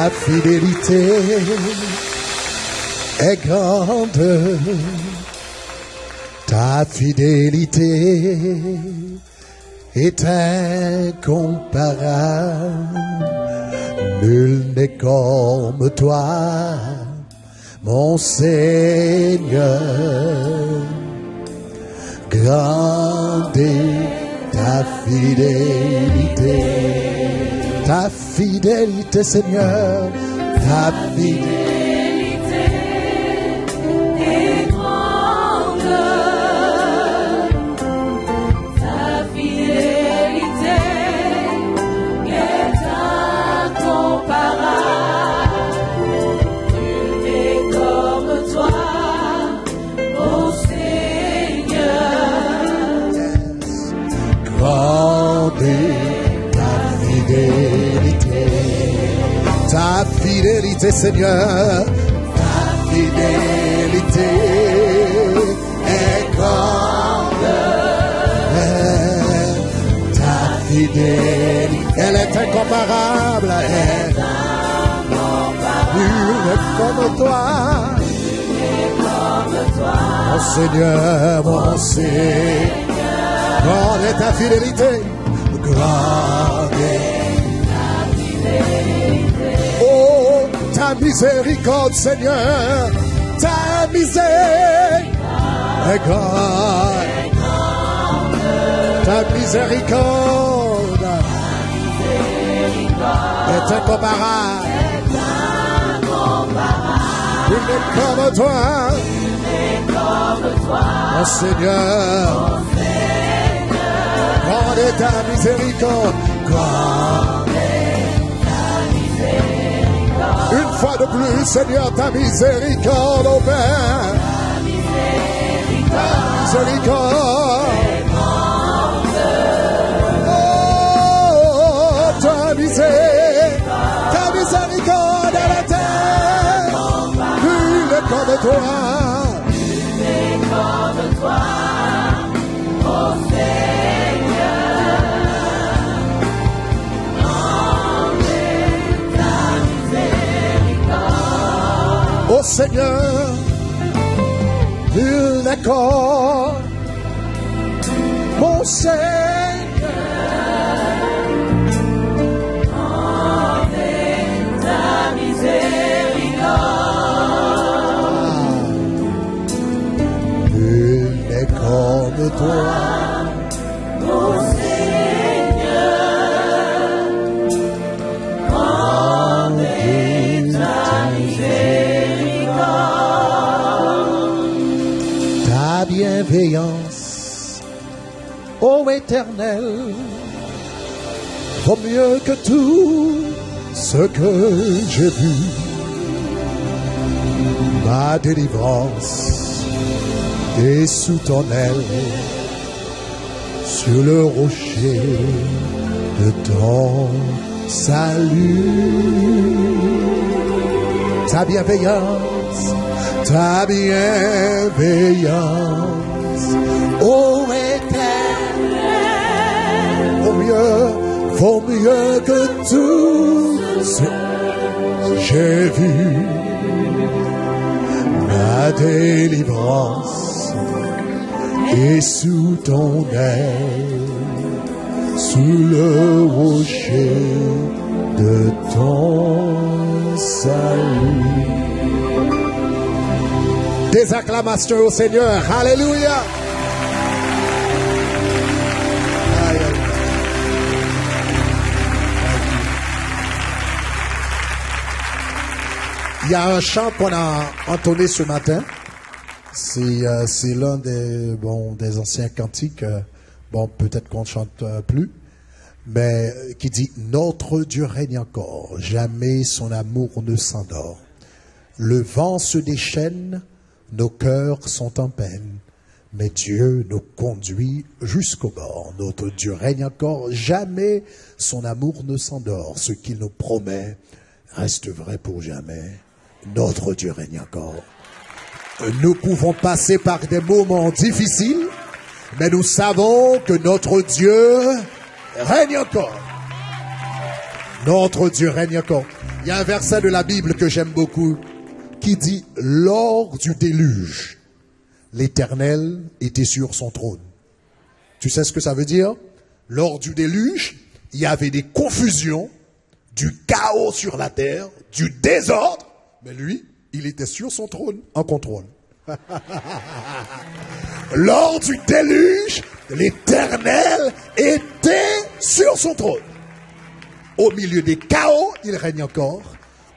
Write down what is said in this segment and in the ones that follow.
Ta fidélité est grande. Ta fidélité est incomparable. Nul n'est comme toi, mon Seigneur. Grande est ta fidélité. Ta fidélité, Seigneur. Ta fidélité est grande. Ta fidélité est incomparable. Nul n'est comme toi, mon Seigneur. grande est ta fidélité. Ta fidélité, Seigneur. Ta fidélité est grande. Ta fidélité, elle est incomparable. Nul n'est comme toi. Mon Seigneur, mon Seigneur. Grande est ta fidélité. Grande est oh, ta miséricorde, Seigneur, ta miséricorde est grande. Ta miséricorde est incomparable. Il n'est comme toi, mon Seigneur. Grande est ta miséricorde. Grande. Une fois de plus, Seigneur, ta miséricorde, ô Père. Ta miséricorde. Oh, ta miséricorde à la terre. Nul n'est comme toi. Nul n'est comme toi, ô Seigneur. Ô Seigneur, nul n'est comme mon Seigneur. Grande est ta miséricorde. Nul n'est comme toi. Mon Seigneur, grande est ta miséricorde. Ta bienveillance, ô Éternel, vaut mieux que tout ce que j'ai vu. Ma délivrance est sous ton aile, sur le rocher de ton salut. Ta bienveillance, ô Éternel, vaut mieux que tout ce que j'ai vu. Ma délivrance est sous ton aile, sous le rocher de ton salut. Des acclamations au Seigneur. Alléluia. Il y a un chant qu'on a entonné ce matin. C'est l'un des, des anciens cantiques. Peut-être qu'on ne chante plus. Mais qui dit: notre Dieu règne encore. Jamais son amour ne s'endort. Le vent se déchaîne. Nos cœurs sont en peine, mais Dieu nous conduit jusqu'au bord. Notre Dieu règne encore, jamais son amour ne s'endort. Ce qu'il nous promet reste vrai pour jamais. Notre Dieu règne encore. Nous pouvons passer par des moments difficiles, mais nous savons que notre Dieu règne encore. Notre Dieu règne encore. Il y a un verset de la Bible que j'aime beaucoup qui dit « Lors du déluge, l'Éternel était sur son trône. » Tu sais ce que ça veut dire? Lors du déluge, il y avait des confusions, du chaos sur la terre, du désordre, mais lui, il était sur son trône, en contrôle. Lors du déluge, l'Éternel était sur son trône. Au milieu des chaos, il règne encore.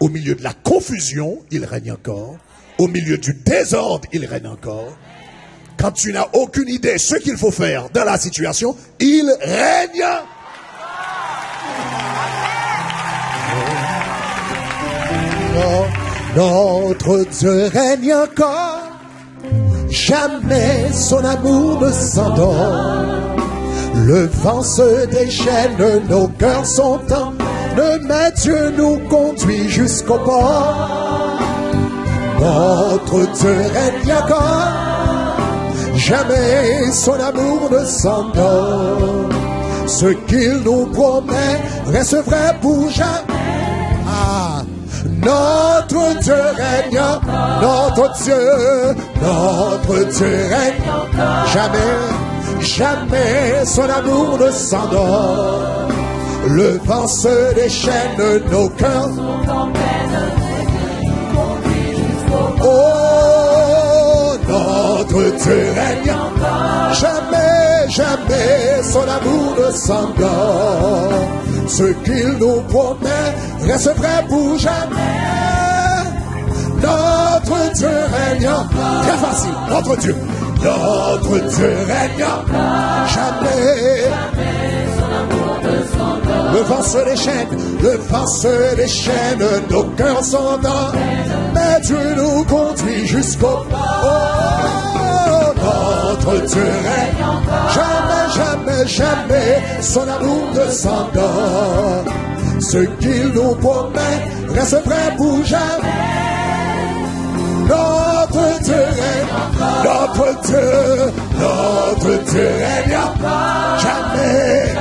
Au milieu de la confusion, il règne encore. Au milieu du désordre, il règne encore. Quand tu n'as aucune idée de ce qu'il faut faire dans la situation, il règne. Notre Dieu règne encore. Jamais son amour ne s'endort. Le vent se déchaîne, nos cœurs sont en peine, mais Dieu nous conduit jusqu'au port. Notre Dieu règne encore. Jamais son amour ne s'endort. Ce qu'il nous promet reste vrai pour jamais. Ah, notre Dieu règne, notre Dieu règne. Jamais son amour ne s'endort. Le vent se déchaîne, nos cœurs sont en peine. Oh, notre Dieu règne. Jamais son amour ne s'endort. Ce qu'il nous promet reste vrai pour jamais. Notre Dieu règne. Très facile, notre Dieu règne. Jamais son amour ne s'endort. Le vent se déchaîne, nos cœurs sont dans. Mais Dieu nous conduit jusqu'au port. Notre Dieu règne. Jamais son amour ne s'endort. Ce qu'il nous promet reste vrai pour jamais. Notre Dieu règne. Notre Dieu règne. Jamais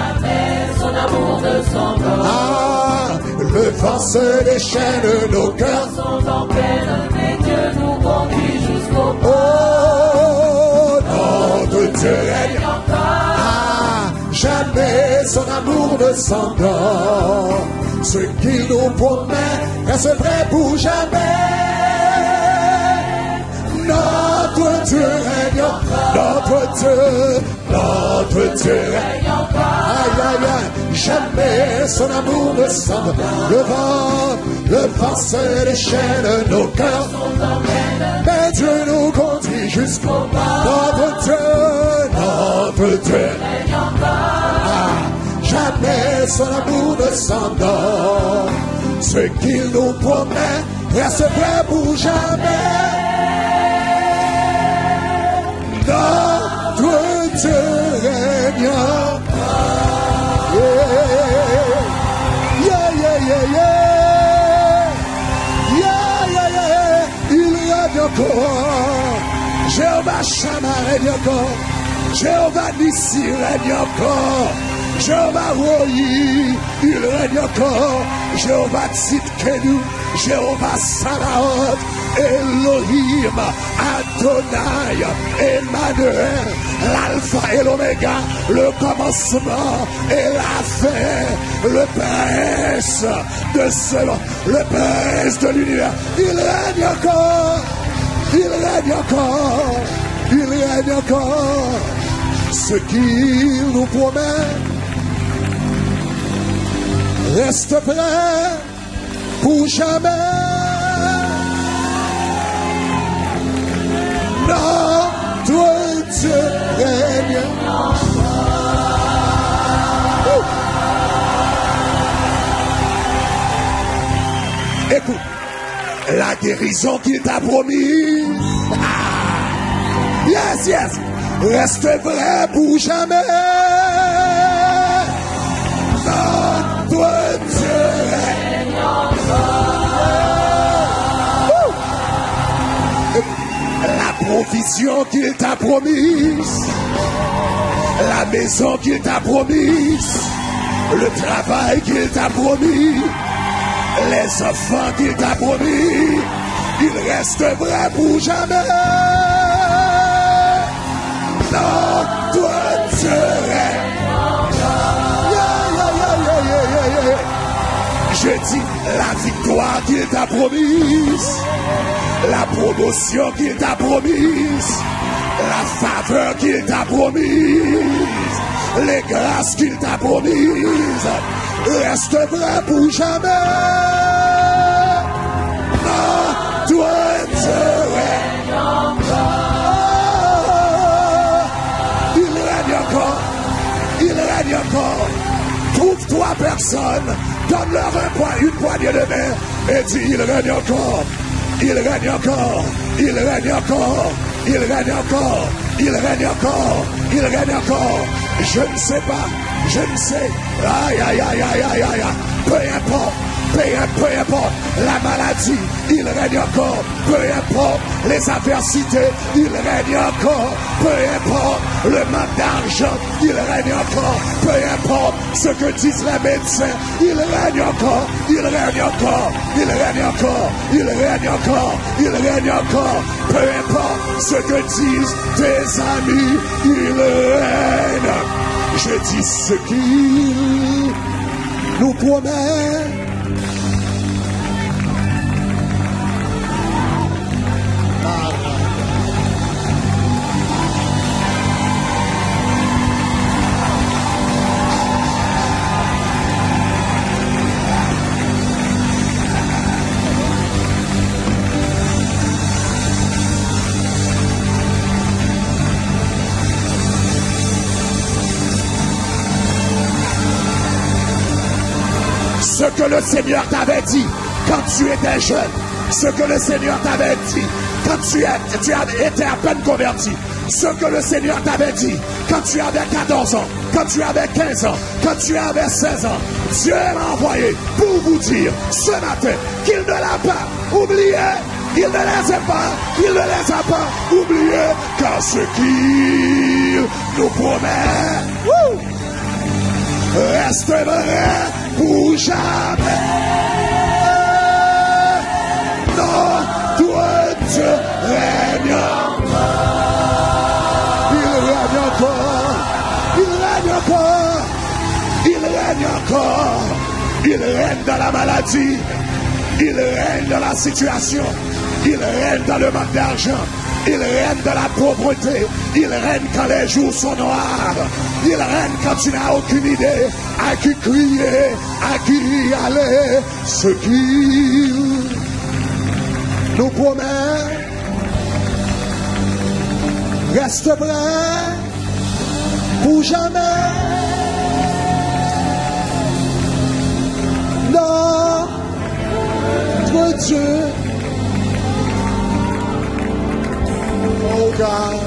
son amour ne s'endort. Ah, le vent se déchaîne, nos cœurs sont en peine, mais Dieu nous conduit jusqu'au port. Oh, notre Dieu règne. Ah, jamais son amour ne s'endort. Ce qu'il nous promet reste vrai pour jamais. Notre Dieu règne, notre Dieu règne. Aïe, aïe, aïe, jamais son amour ne s'endort. Le vent se déchaîne, nos cœurs sont en peine, mais Dieu nous conduit jusqu'au port. Notre Dieu règne encore. Jamais son amour ne s'endort. Ce qu'il nous promet reste vrai pour jamais. Notre Dieu règne. Il règne encore. Jéhovah Shammah règne encore. Jéhovah Nissi règne encore. Jéhovah Roi, il règne encore. Jéhovah Tzidkenu, Jéhovah Sabaoth, Elohim, Adonai, Emmanuel, l'alpha et l'oméga, le commencement et la fin, le prince de ce monde, le prince de l'univers. Il règne encore, il règne encore, il règne encore. Ce qu'il nous promet reste vrai pour jamais. Notre Dieu règne. Écoute, la guérison qu'il t'a promis, yes, reste vrai pour jamais. Notre Dieu règne encore. La provision qu'il t'a promise, la maison qu'il t'a promise, le travail qu'il t'a promis, Les enfants qu'il t'a promis, ils restent vrais pour jamais. Non, toi tu es. Je dis la victoire qu'il t'a promise, la promotion qu'il t'a promise, la faveur qu'il t'a promise, les grâces qu'il t'a promise, reste vrai pour jamais. Non, toi tu il règne encore, il règne encore. Trouve 3 personnes, donne-leur une poignée de main et dis il règne encore, il règne encore, il règne encore, il règne encore, il règne encore, il règne encore. Je ne sais pas, je ne sais, aïe aïe aïe aïe aïe aïe, peu importe. Peu importe la maladie, il règne encore. Peu importe les adversités, il règne encore. Peu importe le manque d'argent, il règne encore. Peu importe ce que disent les médecins, il règne encore. Il règne encore. Il règne encore. Il règne encore. Il règne encore. Peu importe ce que disent tes amis, il règne. Je dis ce qu'il nous promet. Ce que le Seigneur t'avait dit quand tu étais jeune, ce que le Seigneur t'avait dit quand tu étais à peine converti, ce que le Seigneur t'avait dit quand tu avais 14 ans, quand tu avais 15 ans, quand tu avais 16 ans, Dieu m'a envoyé pour vous dire ce matin qu'il ne l'a pas oublié, il ne les a pas, il ne les a pas oubliés, car ce qu'il nous promet reste vrai pour jamais. Non, toi tu règnes encore. Il règne encore. Il règne encore. Il règne encore. Il règne dans la maladie. Il règne dans la situation. Il règne dans le manque d'argent. Il règne dans la pauvreté. Il règne quand les jours sont noirs. Il règne quand tu n'as aucune idée à qui crier, à qui aller. Ce qu'il nous promet reste vrai pour jamais. Notre Dieu, oh God.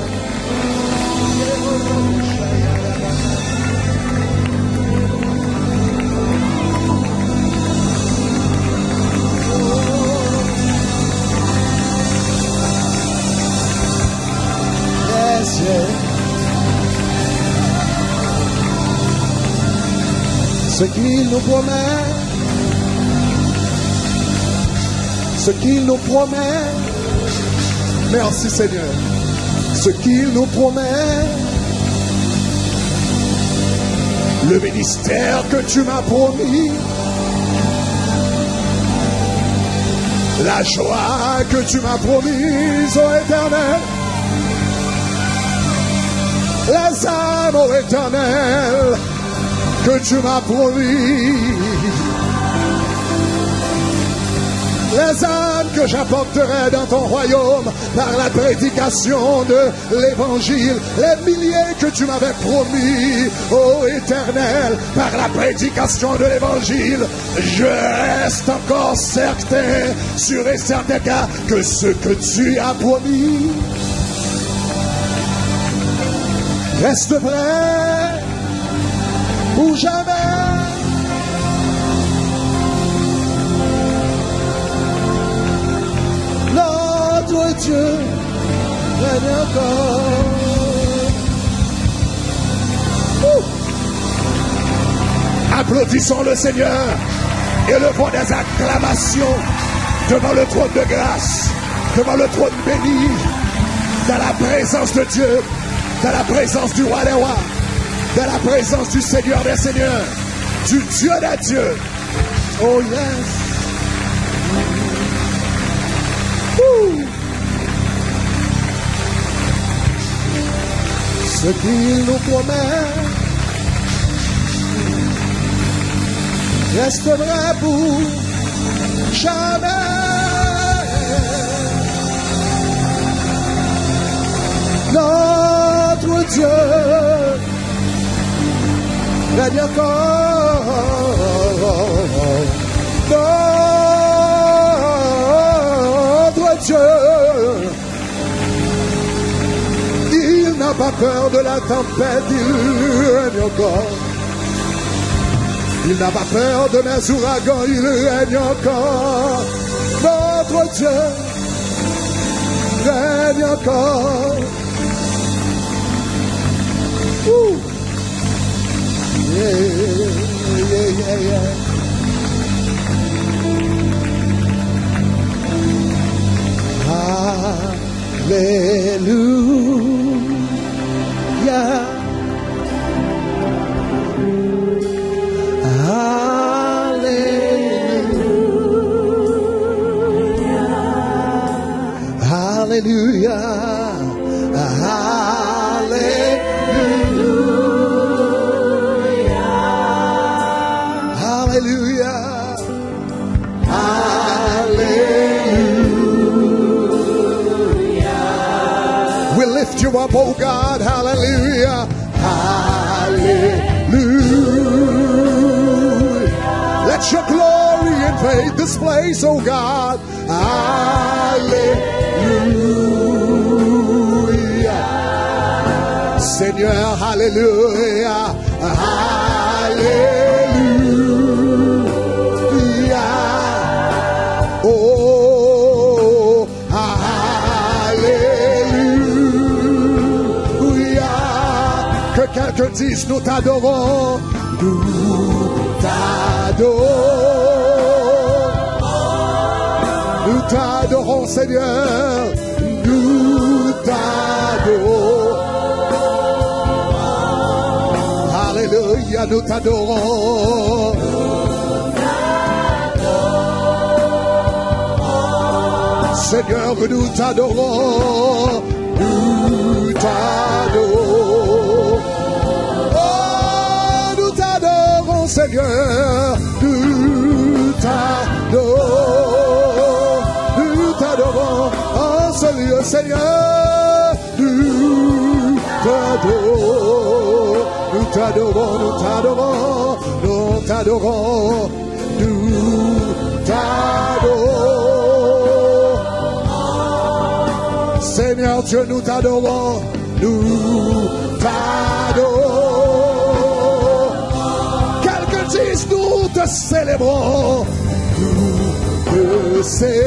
Ce qu'il nous promet, ce qu'il nous promet, merci Seigneur, ce qu'il nous promet, le ministère que tu m'as promis, la joie que tu m'as promise, ô Éternel, les âmes, ô Éternel, que tu m'as promis, les âmes que j'apporterai dans ton royaume par la prédication de l'évangile, les milliers que tu m'avais promis, ô Éternel, par la prédication de l'évangile, je reste encore certain, sûr et certain que ce que tu as promis reste vrai pour jamais. Notre Dieu règne encore. Applaudissons le Seigneur. Élevons des acclamations devant le trône de grâce, devant le trône béni, dans la présence de Dieu, dans la présence du roi des rois, dans la présence du Seigneur des seigneurs, du Dieu des dieux. Oh yes. Ce qu'il nous promet reste vrai pour jamais. Notre Dieu règne encore. Notre Dieu, il n'a pas peur de la tempête, il règne encore. Il n'a pas peur de mes ouragans, il règne encore. Notre Dieu règne encore. Yeah, yeah, yeah, yeah. Hallelujah. Hallelujah. Hallelujah. Hallelujah. We lift you up, oh God. Hallelujah. Hallelujah. Let your glory invade this place, oh God. Hallelujah. Seigneur, hallelujah. Hallelujah. Oh, hallelujah. Que quelqu'un dise, nous t'adorons. Nous t'adorons. Nous t'adorons, Seigneur. Nous t'adorons. Alléluia, nous t'adorons. Seigneur, nous t'adorons. Nous t'adorons. Oh, nous t'adorons, Seigneur. Nous t'adorons. Nous t'adorons. En ce lieu, Seigneur. Nous t'adorons. Nous t'adorons, nous t'adorons, nous t'adorons, nous t'adorons. Seigneur Dieu, nous t'adorons, nous t'adorons. Quelqu'un dise, nous te célébrons, nous te célébrons.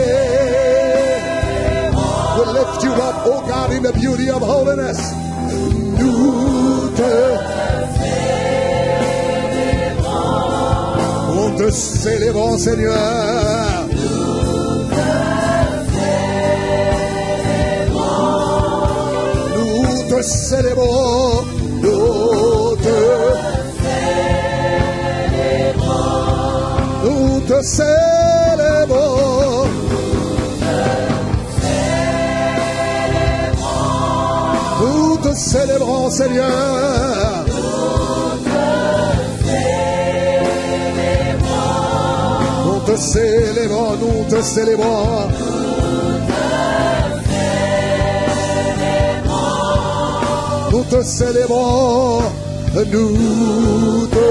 We lift you up, oh God, in the beauty of holiness. Nous te célébrons. Nous te célébrons, Seigneur. Nous te célébrons. Nous te célébrons. Nous te célébrons. Nous te célébrons, Seigneur. Nous te célébrons, nous te célébrons. Nous te célébrons, nous te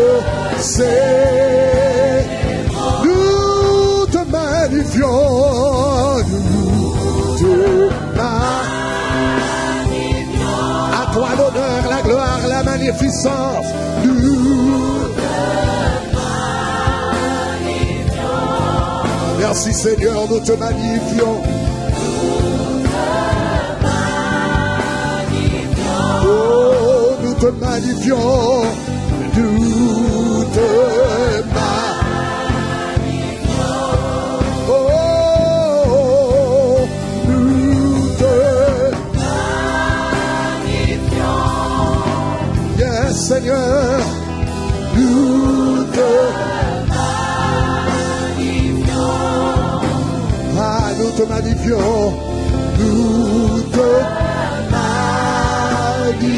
célébrons. Nous te magnifions, nous te magnifions. À toi l'honneur, la gloire, la magnificence. Nous te magnifions. Merci Seigneur, nous te magnifions. Oh, nous te magnifions. Nous te magnifions. te magnifions, nous te magnifions,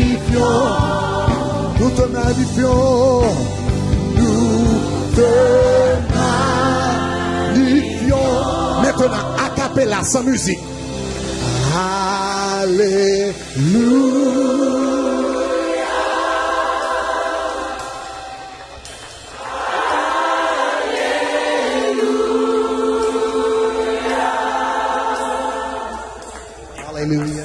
nous te magnifions, nous te magnifions. Maintenant, a cappella, sans musique. Alléluia.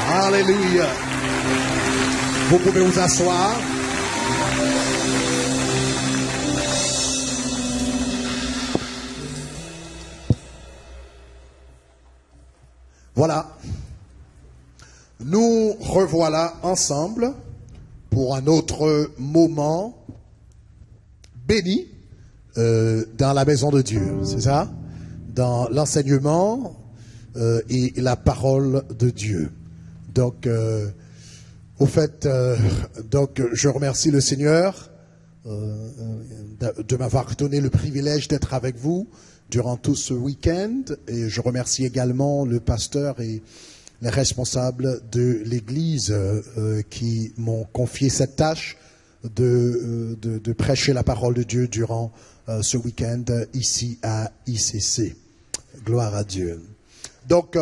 Alléluia. Vous pouvez vous asseoir. Voilà. Nous revoilà ensemble pour un autre moment béni dans la maison de Dieu. C'est ça? Dans l'enseignement et la parole de Dieu. Donc, au fait, je remercie le Seigneur de m'avoir donné le privilège d'être avec vous durant tout ce week-end. Et je remercie également le pasteur et les responsables de l'Église qui m'ont confié cette tâche de prêcher la parole de Dieu durant ce week-end ici à ICC. Gloire à Dieu. Donc,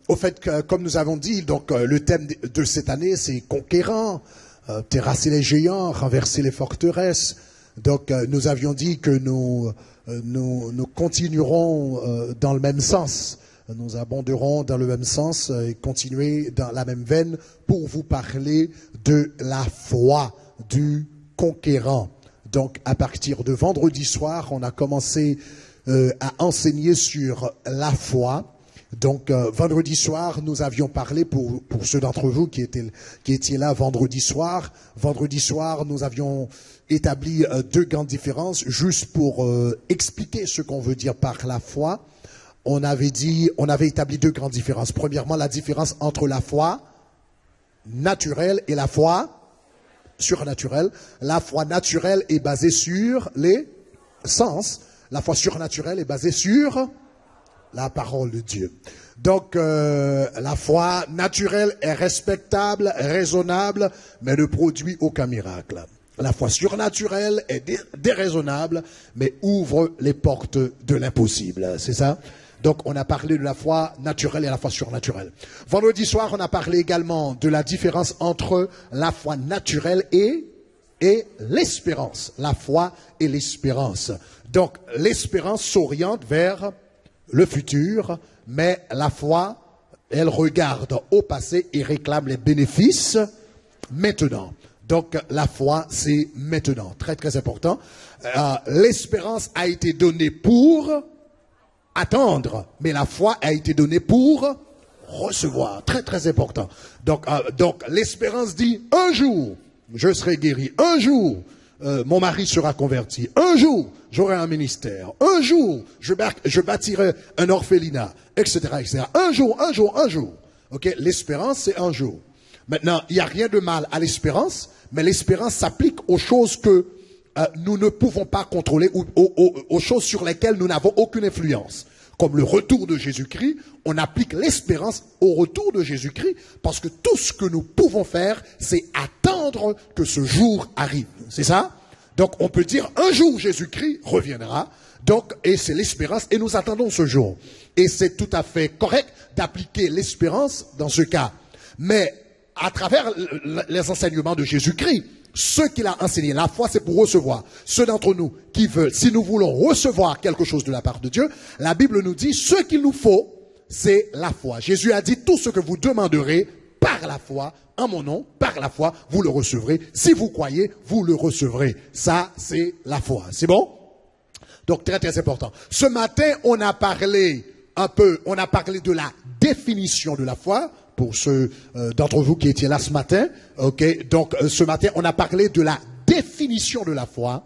au fait, comme nous avons dit, donc le thème de cette année, c'est conquérant, terrasser les géants, renverser les forteresses. Donc, nous avions dit que nous continuerons dans le même sens. Nous abonderons dans le même sens et continuer dans la même veine pour vous parler de la foi du conquérant. Donc, à partir de vendredi soir, on a commencé à enseigner sur la foi. Donc, vendredi soir, nous avions parlé, pour ceux d'entre vous qui étiez là vendredi soir, nous avions établi deux grandes différences, juste pour expliquer ce qu'on veut dire par la foi. On avait établi deux grandes différences. Premièrement, la différence entre la foi naturelle et la foi surnaturelle. La foi naturelle est basée sur les sens. La foi surnaturelle est basée sur la parole de Dieu. Donc, la foi naturelle est respectable, raisonnable, mais ne produit aucun miracle. La foi surnaturelle est déraisonnable, mais ouvre les portes de l'impossible. C'est ça? Donc, on a parlé de la foi naturelle et la foi surnaturelle. Vendredi soir, on a parlé également de la différence entre la foi naturelle et l'espérance. La foi et l'espérance. Donc, l'espérance s'oriente vers le futur, mais la foi elle regarde au passé et réclame les bénéfices maintenant. Donc la foi, c'est maintenant. Très très important. L'espérance a été donnée pour attendre, mais la foi a été donnée pour recevoir. Très très important. Donc l'espérance dit un jour je serai guéri, un jour mon mari sera converti, un jour j'aurai un ministère, un jour je bâtirai un orphelinat, etc., etc. Un jour. Ok, l'espérance c'est un jour. Maintenant, il n'y a rien de mal à l'espérance, mais l'espérance s'applique aux choses que nous ne pouvons pas contrôler ou aux choses sur lesquelles nous n'avons aucune influence. Comme le retour de Jésus-Christ, on applique l'espérance au retour de Jésus-Christ parce que tout ce que nous pouvons faire, c'est attendre que ce jour arrive. C'est ça? Donc on peut dire un jour Jésus-Christ reviendra. Donc, et c'est l'espérance et nous attendons ce jour. Et c'est tout à fait correct d'appliquer l'espérance dans ce cas. Mais à travers les enseignements de Jésus-Christ, ce qu'il a enseigné, la foi c'est pour recevoir. Ceux d'entre nous qui veulent, si nous voulons recevoir quelque chose de la part de Dieu, la Bible nous dit ce qu'il nous faut, c'est la foi. Jésus a dit tout ce que vous demanderez par la foi, en mon nom, par la foi, vous le recevrez. Si vous croyez, vous le recevrez. Ça, c'est la foi. C'est bon? Donc très très important. Ce matin, on a parlé de la définition de la foi. Pour ceux d'entre vous qui étaient là ce matin, ok. Donc ce matin, on a parlé de la définition de la foi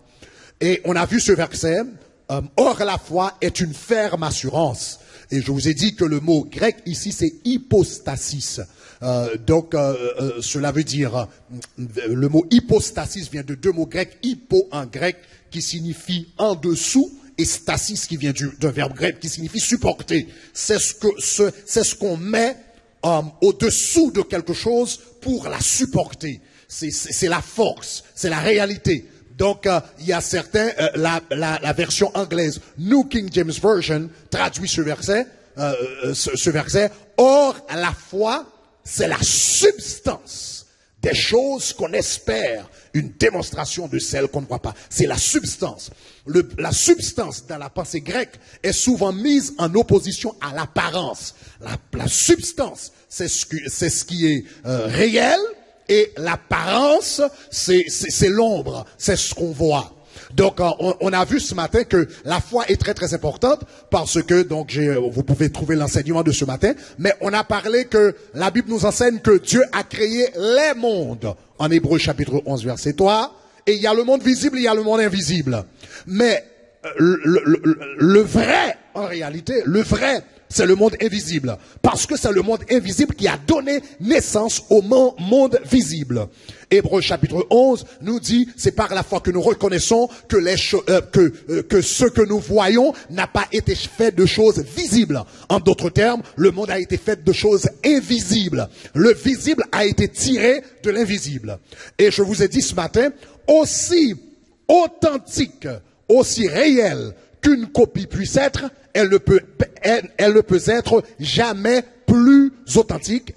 et on a vu ce verset. Or la foi est une ferme assurance. Et je vous ai dit que le mot grec ici c'est hypostasis. Cela veut dire le mot hypostasis vient de deux mots grecs, hypo en grec qui signifie en dessous. Et stasis qui vient d'un verbe grec qui signifie supporter. C'est ce qu'on met au-dessous de quelque chose pour la supporter. C'est la force, c'est la réalité. Donc, il y a certains, la version anglaise, New King James Version, traduit ce verset. Or, la foi, c'est la substance des choses qu'on espère, une démonstration de celles qu'on ne voit pas. C'est la substance. La substance dans la pensée grecque est souvent mise en opposition à l'apparence. La substance, c'est ce qui est réel, et l'apparence, c'est l'ombre, c'est ce qu'on voit. Donc, on a vu ce matin que la foi est très très importante parce que, donc, vous pouvez trouver l'enseignement de ce matin, mais on a parlé que la Bible nous enseigne que Dieu a créé les mondes en Hébreux chapitre 11 verset 3, et il y a le monde visible, il y a le monde invisible. Mais le vrai, en réalité, le vrai, c'est le monde invisible. Parce que c'est le monde invisible qui a donné naissance au monde visible. Hébreux chapitre 11 nous dit, c'est par la foi que nous reconnaissons que que ce que nous voyons n'a pas été fait de choses visibles. En d'autres termes, le monde a été fait de choses invisibles. Le visible a été tiré de l'invisible. Et je vous ai dit ce matin, aussi authentique, aussi réelle qu'une copie puisse être, elle ne peut être jamais plus authentique.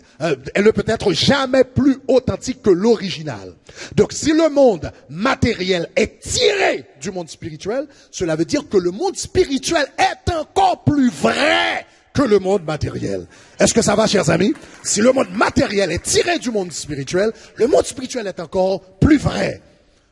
Elle ne peut être jamais plus authentique que l'original. Donc si le monde matériel est tiré du monde spirituel, cela veut dire que le monde spirituel est encore plus vrai que le monde matériel. Est-ce que ça va, chers amis? Si le monde matériel est tiré du monde spirituel, le monde spirituel est encore plus vrai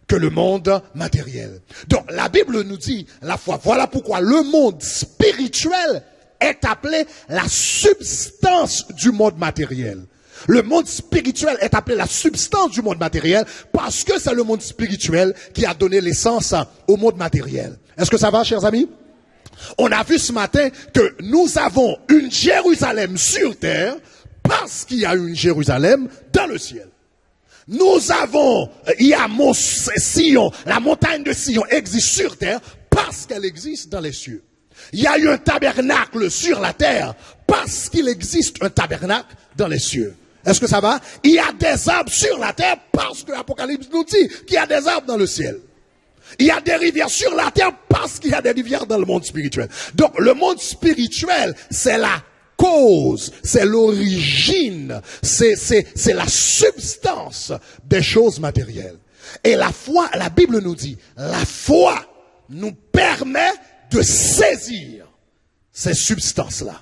que le monde matériel. Donc la Bible nous dit la foi. Voilà pourquoi le monde spirituel est appelé la substance du monde matériel. Le monde spirituel est appelé la substance du monde matériel parce que c'est le monde spirituel qui a donné l'essence au monde matériel. Est-ce que ça va, chers amis? On a vu ce matin que nous avons une Jérusalem sur terre parce qu'il y a une Jérusalem dans le ciel. Nous avons, il y a Mont Sion, la montagne de Sion existe sur terre parce qu'elle existe dans les cieux. Il y a eu un tabernacle sur la terre parce qu'il existe un tabernacle dans les cieux. Est-ce que ça va? Il y a des arbres sur la terre parce que l'Apocalypse nous dit qu'il y a des arbres dans le ciel. Il y a des rivières sur la terre parce qu'il y a des rivières dans le monde spirituel. Donc le monde spirituel, c'est la cause, c'est l'origine, c'est la substance des choses matérielles. Et la foi, la Bible nous dit, la foi nous permet de saisir ces substances-là.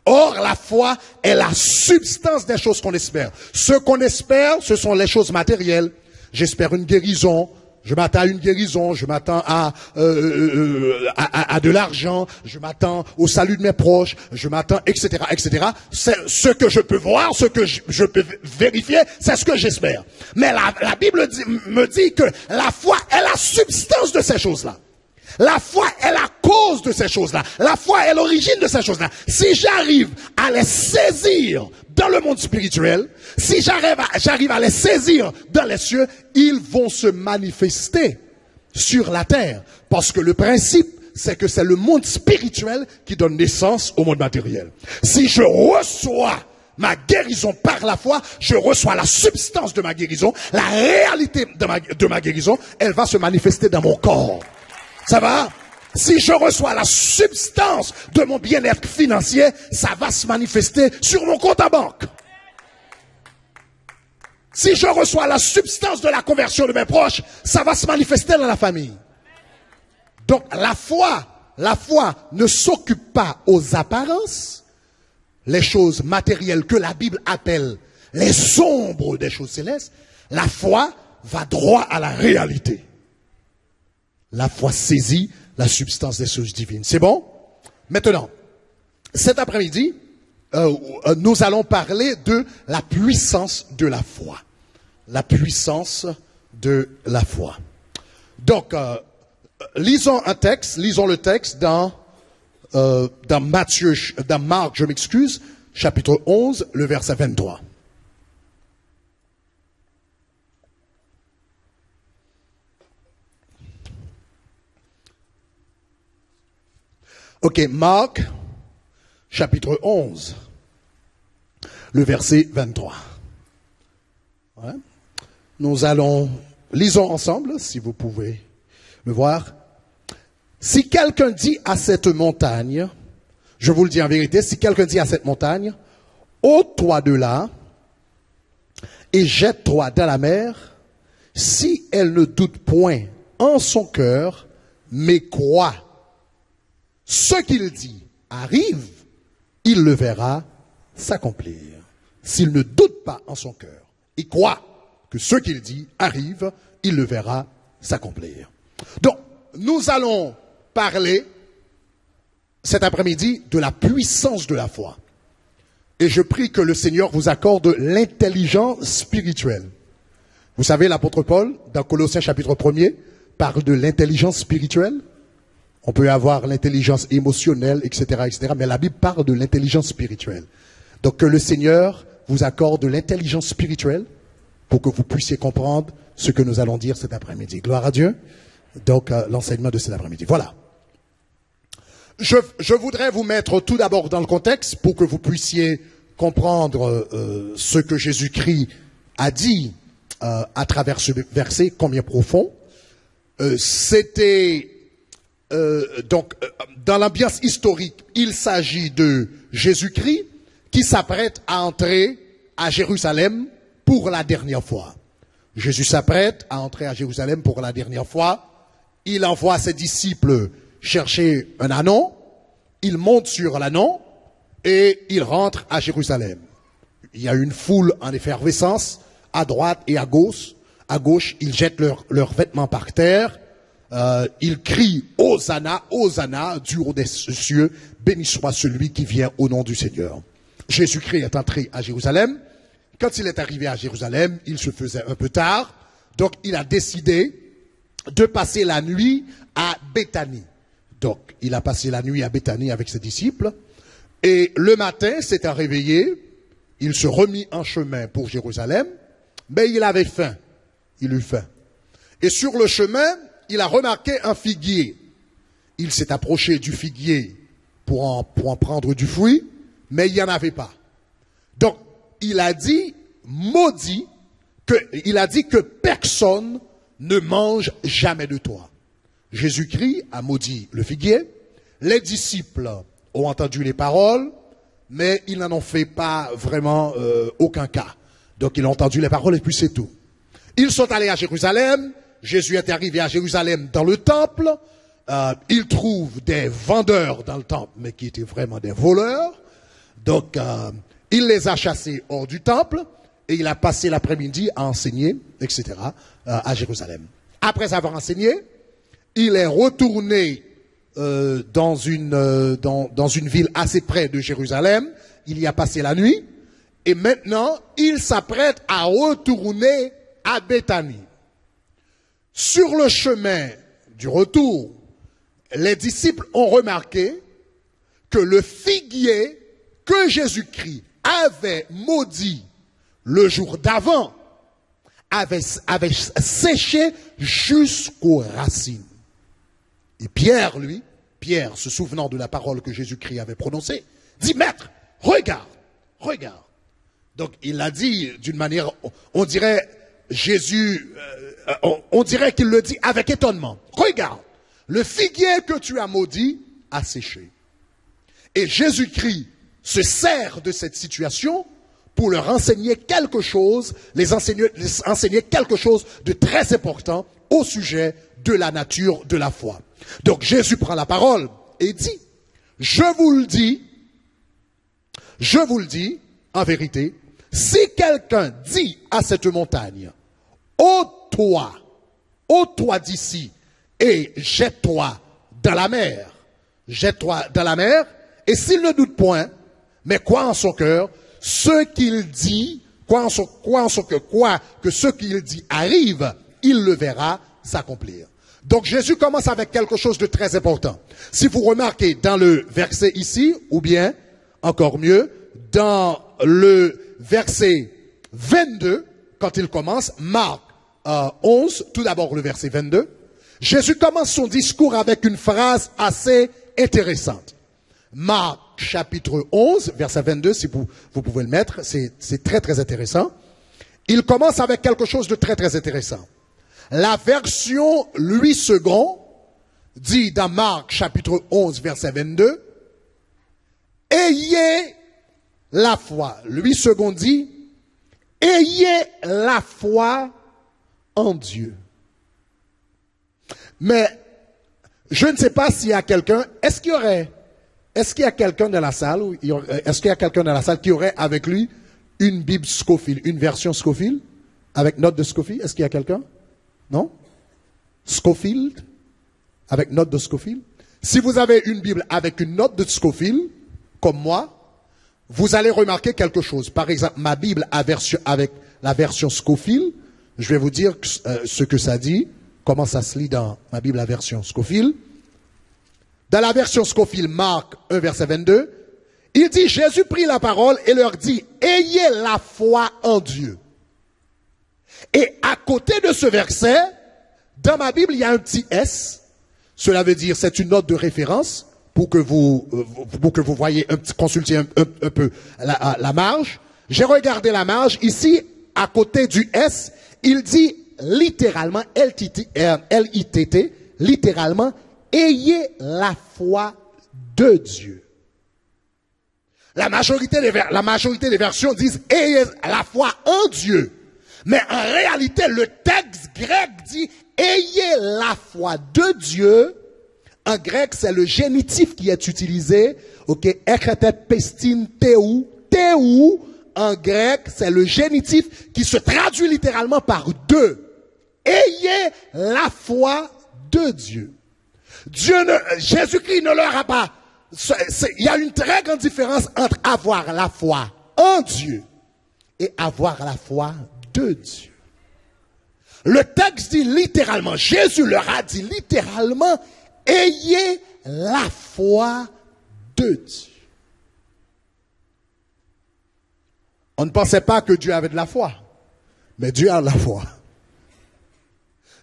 Or, la foi est la substance des choses qu'on espère. Ce qu'on espère, ce sont les choses matérielles. J'espère une guérison. Je m'attends à une guérison, je m'attends à de l'argent, je m'attends au salut de mes proches, je m'attends, etc., etc. C'est ce que je peux voir, ce que je peux vérifier, c'est ce que j'espère. Mais la Bible me dit que la foi est la substance de ces choses-là. La foi est la cause de ces choses-là. La foi est l'origine de ces choses-là. Si j'arrive à les saisir dans le monde spirituel, si j'arrive à les saisir dans les cieux, ils vont se manifester sur la terre. Parce que le principe, c'est que c'est le monde spirituel qui donne naissance au monde matériel. Si je reçois ma guérison par la foi, je reçois la substance de ma guérison, la réalité de ma guérison, elle va se manifester dans mon corps. Ça va? Si je reçois la substance de mon bien-être financier, ça va se manifester sur mon compte à banque. Si je reçois la substance de la conversion de mes proches, ça va se manifester dans la famille. Donc la foi ne s'occupe pas aux apparences, les choses matérielles que la Bible appelle les ombres des choses célestes. La foi va droit à la réalité. La foi saisit la substance des choses divines. C'est bon? Maintenant, cet après-midi, nous allons parler de la puissance de la foi. La puissance de la foi. Donc, lisons le texte dans Marc, chapitre 11, le verset 23. Ok, Marc, chapitre 11, le verset 23. Ouais. Lisons ensemble, si vous pouvez me voir. Si quelqu'un dit à cette montagne, je vous le dis en vérité, si quelqu'un dit à cette montagne, ôte-toi de là et jette-toi dans la mer, si elle ne doute point en son cœur, mais croit ce qu'il dit arrive, il le verra s'accomplir. S'il ne doute pas en son cœur, il croit que ce qu'il dit arrive, il le verra s'accomplir. Donc, nous allons parler cet après-midi de la puissance de la foi. Et je prie que le Seigneur vous accorde l'intelligence spirituelle. Vous savez, l'apôtre Paul, dans Colossiens chapitre 1er, parle de l'intelligence spirituelle. On peut avoir l'intelligence émotionnelle, etc., etc. Mais la Bible parle de l'intelligence spirituelle. Donc que le Seigneur vous accorde l'intelligence spirituelle pour que vous puissiez comprendre ce que nous allons dire cet après-midi. Gloire à Dieu. Donc l'enseignement de cet après-midi. Voilà. Je voudrais vous mettre tout d'abord dans le contexte pour que vous puissiez comprendre ce que Jésus-Christ a dit à travers ce verset combien profond. Dans l'ambiance historique, il s'agit de Jésus-Christ qui s'apprête à entrer à Jérusalem pour la dernière fois. Jésus s'apprête à entrer à Jérusalem pour la dernière fois. Il envoie ses disciples chercher un ânon. Il monte sur l'ânon et il rentre à Jérusalem. Il y a une foule en effervescence à droite et à gauche. À gauche, ils jettent leurs vêtements par terre. Il crie « Hosanna, Hosanna, du haut des cieux, béni soit celui qui vient au nom du Seigneur. » Jésus-Christ est entré à Jérusalem. Quand il est arrivé à Jérusalem, il se faisait un peu tard. Donc, il a décidé de passer la nuit à Béthanie. Donc, il a passé la nuit à Béthanie avec ses disciples. Et le matin, s'étant réveillé, il se remit en chemin pour Jérusalem. Mais il avait faim. Il eut faim. Et sur le chemin, il a remarqué un figuier. Il s'est approché du figuier pour en prendre du fruit, mais il n'y en avait pas. Donc, il a dit, il a dit que personne ne mange jamais de toi. Jésus-Christ a maudit le figuier. Les disciples ont entendu les paroles, mais ils n'en ont fait pas vraiment aucun cas. Donc, ils ont entendu les paroles et puis c'est tout. Ils sont allés à Jérusalem. Jésus est arrivé à Jérusalem dans le temple. Il trouve des vendeurs dans le temple, mais qui étaient vraiment des voleurs. Donc, il les a chassés hors du temple et il a passé l'après-midi à enseigner, etc., à Jérusalem. Après avoir enseigné, il est retourné dans une ville assez près de Jérusalem. Il y a passé la nuit. Et maintenant, il s'apprête à retourner à Béthanie. Sur le chemin du retour, les disciples ont remarqué que le figuier que Jésus-Christ avait maudit le jour d'avant avait séché jusqu'aux racines. Et Pierre, lui, se souvenant de la parole que Jésus-Christ avait prononcée, dit, Maître, regarde, regarde. Donc il l'a dit d'une manière, on dirait, on dirait qu'il le dit avec étonnement. Regarde, le figuier que tu as maudit a séché. Et Jésus-Christ se sert de cette situation pour leur enseigner quelque chose, les enseigner quelque chose de très important au sujet de la nature de la foi. Donc Jésus prend la parole et dit, je vous le dis, en vérité, si quelqu'un dit à cette montagne, ôte-toi d'ici et jette-toi dans la mer, et s'il ne doute point, mais croit en son cœur, ce qu'il dit, que ce qu'il dit arrive, il le verra s'accomplir. Donc Jésus commence avec quelque chose de très important. Si vous remarquez dans le verset ici, ou bien, encore mieux, dans le verset 22, quand il commence, Marc 11, tout d'abord le verset 22, Jésus commence son discours avec une phrase assez intéressante. Marc chapitre 11, verset 22, si vous pouvez le mettre, c'est très très intéressant. Il commence avec quelque chose de très très intéressant. La version Louis II dit dans Marc chapitre 11, verset 22, ayez la foi. Louis II dit, ayez la foi en Dieu. Mais je ne sais pas s'il y a quelqu'un, est-ce qu'il y a quelqu'un dans la salle, qui aurait avec lui une Bible Scofield, une version Scofield, avec note de Scofield? Est-ce qu'il y a quelqu'un? Non? Scofield, avec note de Scofield? Si vous avez une Bible avec une note de Scofield, comme moi, vous allez remarquer quelque chose. Par exemple, ma Bible avec la version Scofield, je vais vous dire ce que ça dit, comment ça se lit dans ma Bible à version Scofield. Dans la version Scofield, Marc 1, verset 22, il dit, Jésus prit la parole et leur dit, ayez la foi en Dieu. Et à côté de ce verset, dans ma Bible, il y a un petit S. Cela veut dire, c'est une note de référence pour que vous voyez, consultiez un peu la marge. J'ai regardé la marge. Ici, à côté du S, il dit littéralement, L-I-T-T, littéralement, ayez la foi de Dieu. La majorité des versions disent ayez la foi en Dieu. Mais en réalité, le texte grec dit ayez la foi de Dieu. En grec, c'est le génitif qui est utilisé. Ok, ekretet pestin théou. Théou, en grec, c'est le génitif qui se traduit littéralement par deux. Ayez la foi de Dieu. Jésus-Christ ne leur a pas. Il y a une très grande différence entre avoir la foi en Dieu et avoir la foi de Dieu. Le texte dit littéralement, Jésus leur a dit littéralement, ayez la foi de Dieu. On ne pensait pas que Dieu avait de la foi, mais Dieu a de la foi.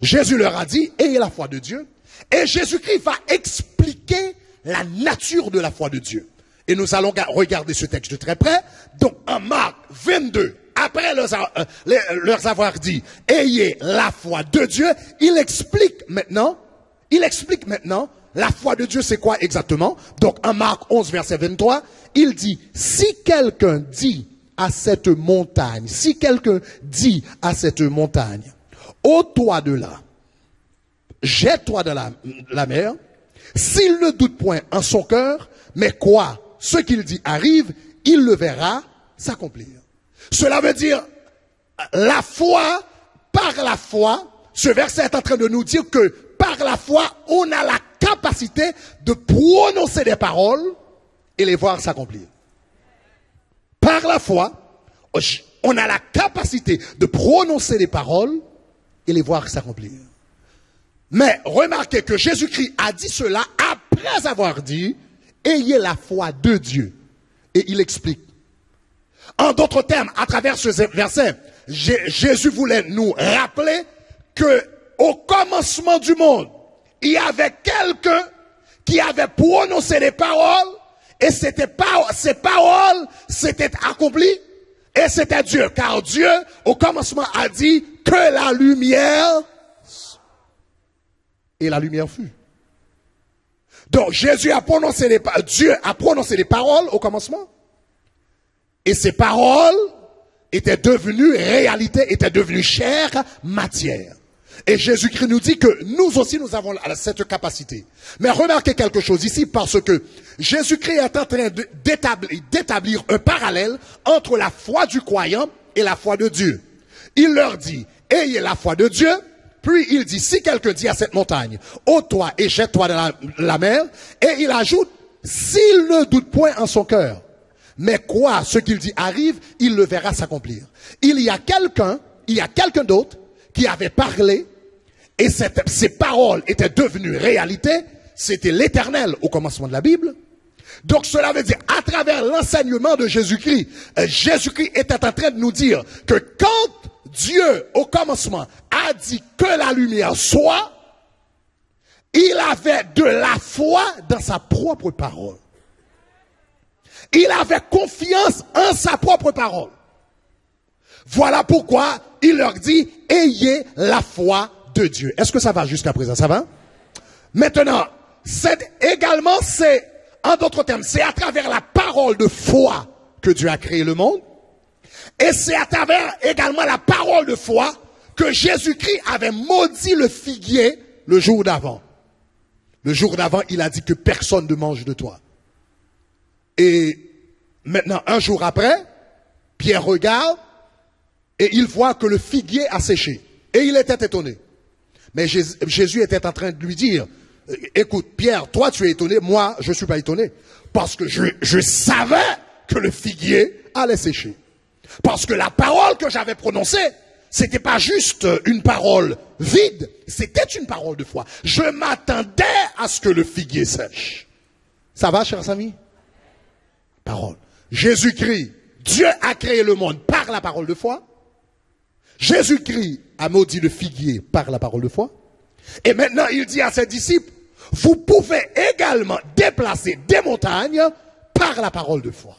Jésus leur a dit, ayez la foi de Dieu. Et Jésus-Christ va expliquer la nature de la foi de Dieu. Et nous allons regarder ce texte de très près. Donc, en Marc 22, après leur avoir dit, ayez la foi de Dieu, il explique maintenant, la foi de Dieu, c'est quoi exactement? Donc, en Marc 11, verset 23, il dit, si quelqu'un dit à cette montagne, ôte-toi de là, jette-toi dans la mer, s'il ne doute point en son cœur, mais quoi, ce qu'il dit arrive, il le verra s'accomplir. Cela veut dire, la foi, par la foi, ce verset est en train de nous dire que par la foi, on a la capacité de prononcer des paroles et les voir s'accomplir. Par la foi, on a la capacité de prononcer des paroles et les voir s'accomplir. Mais remarquez que Jésus-Christ a dit cela après avoir dit « Ayez la foi de Dieu ». Et il explique. En d'autres termes, à travers ce verset, Jésus voulait nous rappeler que au commencement du monde, il y avait quelqu'un qui avait prononcé des paroles et ces paroles s'étaient accomplies et c'était Dieu. Car Dieu, au commencement, a dit que la lumière et la lumière fut. Donc Dieu a prononcé des paroles au commencement et ces paroles étaient devenues réalité, étaient devenues chair, matière. Et Jésus-Christ nous dit que nous aussi nous avons cette capacité. Mais remarquez quelque chose ici parce que Jésus-Christ est en train d'établir un parallèle entre la foi du croyant et la foi de Dieu. Il leur dit, ayez la foi de Dieu. Puis il dit, si quelqu'un dit à cette montagne, ôte-toi et jette-toi dans la mer, et il ajoute, s'il ne doute point en son cœur, mais quoi, ce qu'il dit arrive, il le verra s'accomplir. Il y a quelqu'un d'autre qui avait parlé, et ces paroles étaient devenues réalité, c'était l'Éternel au commencement de la Bible. Donc cela veut dire, à travers l'enseignement de Jésus-Christ, Jésus-Christ était en train de nous dire que quand Dieu, au commencement, a dit que la lumière soit, il avait de la foi dans sa propre parole. Il avait confiance en sa propre parole. Voilà pourquoi il leur dit, ayez la foi de Dieu. Est-ce que ça va jusqu'à présent? Ça va? Maintenant, en d'autres termes, c'est à travers la parole de foi que Dieu a créé le monde. Et c'est à travers également la parole de foi que Jésus-Christ avait maudit le figuier le jour d'avant. Le jour d'avant, il a dit que personne ne mange de toi. Et maintenant, un jour après, Pierre regarde et il voit que le figuier a séché. Et il était étonné. Mais Jésus était en train de lui dire, écoute Pierre, toi tu es étonné, moi je ne suis pas étonné. Parce que je savais que le figuier allait sécher. Parce que la parole que j'avais prononcée, c'était pas juste une parole vide, c'était une parole de foi. Je m'attendais à ce que le figuier sèche. Ça va, chers amis? Parole. Jésus-Christ, Dieu a créé le monde par la parole de foi. Jésus-Christ a maudit le figuier par la parole de foi. Et maintenant, il dit à ses disciples, vous pouvez également déplacer des montagnes par la parole de foi.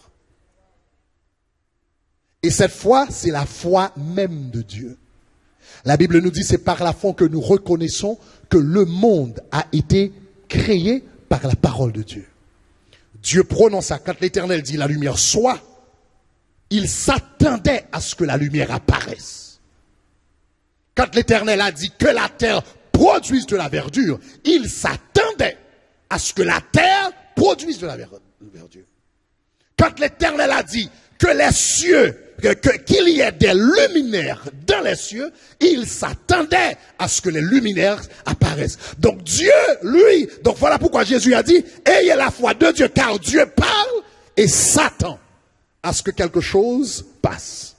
Et cette foi, c'est la foi même de Dieu. La Bible nous dit, c'est par la foi que nous reconnaissons que le monde a été créé par la parole de Dieu. Dieu prononça, quand l'Éternel dit la lumière soit, il s'attendait à ce que la lumière apparaisse. Quand l'Éternel a dit que la terre produise de la verdure, il s'attendait à ce que la terre produise de la verdure. Quand l'Éternel a dit que les cieux, qu'il y ait des luminaires dans les cieux, il s'attendait à ce que les luminaires apparaissent. Donc Dieu, lui, donc voilà pourquoi Jésus a dit, ayez la foi de Dieu, car Dieu parle et s'attend à ce que quelque chose passe,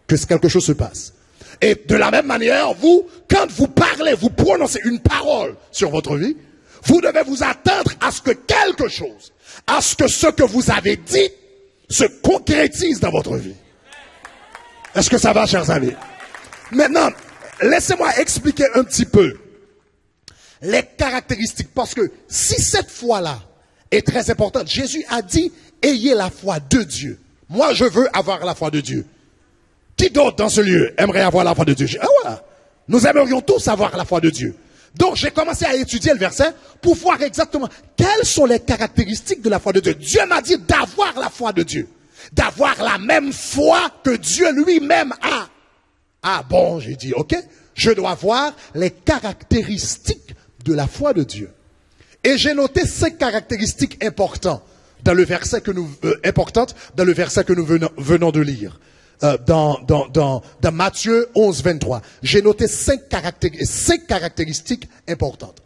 que quelque chose se passe. Et de la même manière, vous, quand vous parlez, vous prononcez une parole sur votre vie, vous devez vous attendre à ce que quelque chose, à ce que vous avez dit se concrétise dans votre vie. Est-ce que ça va, chers amis? Maintenant, laissez-moi expliquer un petit peu les caractéristiques. Parce que si cette foi-là est très importante, Jésus a dit, ayez la foi de Dieu. Moi, je veux avoir la foi de Dieu. Qui d'autre dans ce lieu aimerait avoir la foi de Dieu? Ah voilà. Nous aimerions tous avoir la foi de Dieu. Donc, j'ai commencé à étudier le verset pour voir exactement quelles sont les caractéristiques de la foi de Dieu. Dieu m'a dit d'avoir la foi de Dieu. D'avoir la même foi que Dieu lui-même a. Ah bon, j'ai dit, ok, je dois voir les caractéristiques de la foi de Dieu. Et j'ai noté 5 caractéristiques importantes dans le verset que nous importante dans le verset que nous venons de lire. Dans Matthieu 11, 23. J'ai noté 5 caractéristiques importantes.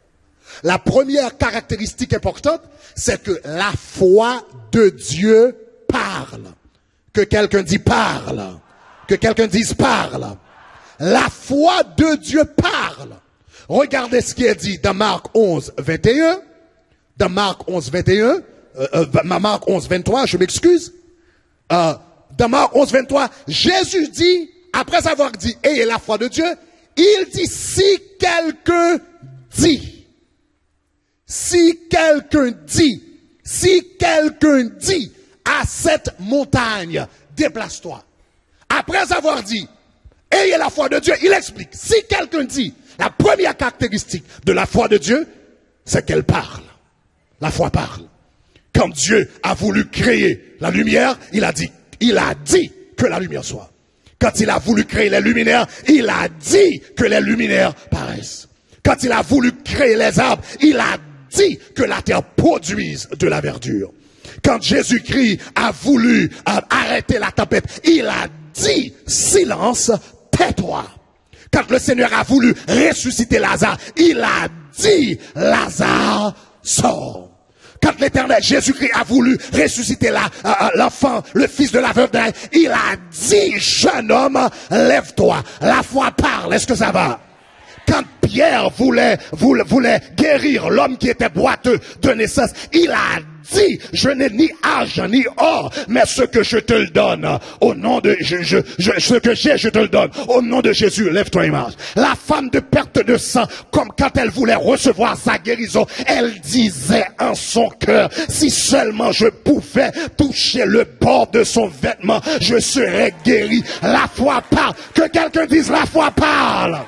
La première caractéristique importante, c'est que la foi de Dieu parle. Que quelqu'un dit parle. Que quelqu'un dise parle. La foi de Dieu parle. Regardez ce qui est dit dans Marc 11, 21. Dans Marc 11, 21. Marc 11, 23, je m'excuse. Dans Marc 11, 23, Jésus dit, après avoir dit, ayez la foi de Dieu, il dit, si quelqu'un dit à cette montagne, déplace-toi. Après avoir dit, ayez la foi de Dieu, il explique, si quelqu'un dit, la première caractéristique de la foi de Dieu, c'est qu'elle parle. La foi parle. Quand Dieu a voulu créer la lumière, il a dit que la lumière soit. Quand il a voulu créer les luminaires, il a dit que les luminaires paraissent. Quand il a voulu créer les arbres, il a dit que la terre produise de la verdure. Quand Jésus-Christ a voulu arrêter la tempête, il a dit, silence, tais-toi. Quand le Seigneur a voulu ressusciter Lazare, il a dit, Lazare, sors. Quand l'Éternel Jésus-Christ a voulu ressusciter l'enfant, le fils de la veuve d'Aïn, il a dit, jeune homme, lève-toi. La foi parle, est-ce que ça va? Quand Pierre voulait guérir l'homme qui était boiteux de naissance, il a dit, je n'ai ni argent ni or, mais ce que je te le donne, au nom de, ce que j'ai, je te le donne, au nom de Jésus, lève-toi et marche. La femme de perte de sang, comme quand elle voulait recevoir sa guérison, elle disait en son cœur, si seulement je pouvais toucher le bord de son vêtement, je serais guéri. La foi parle. Que quelqu'un dise, la foi parle.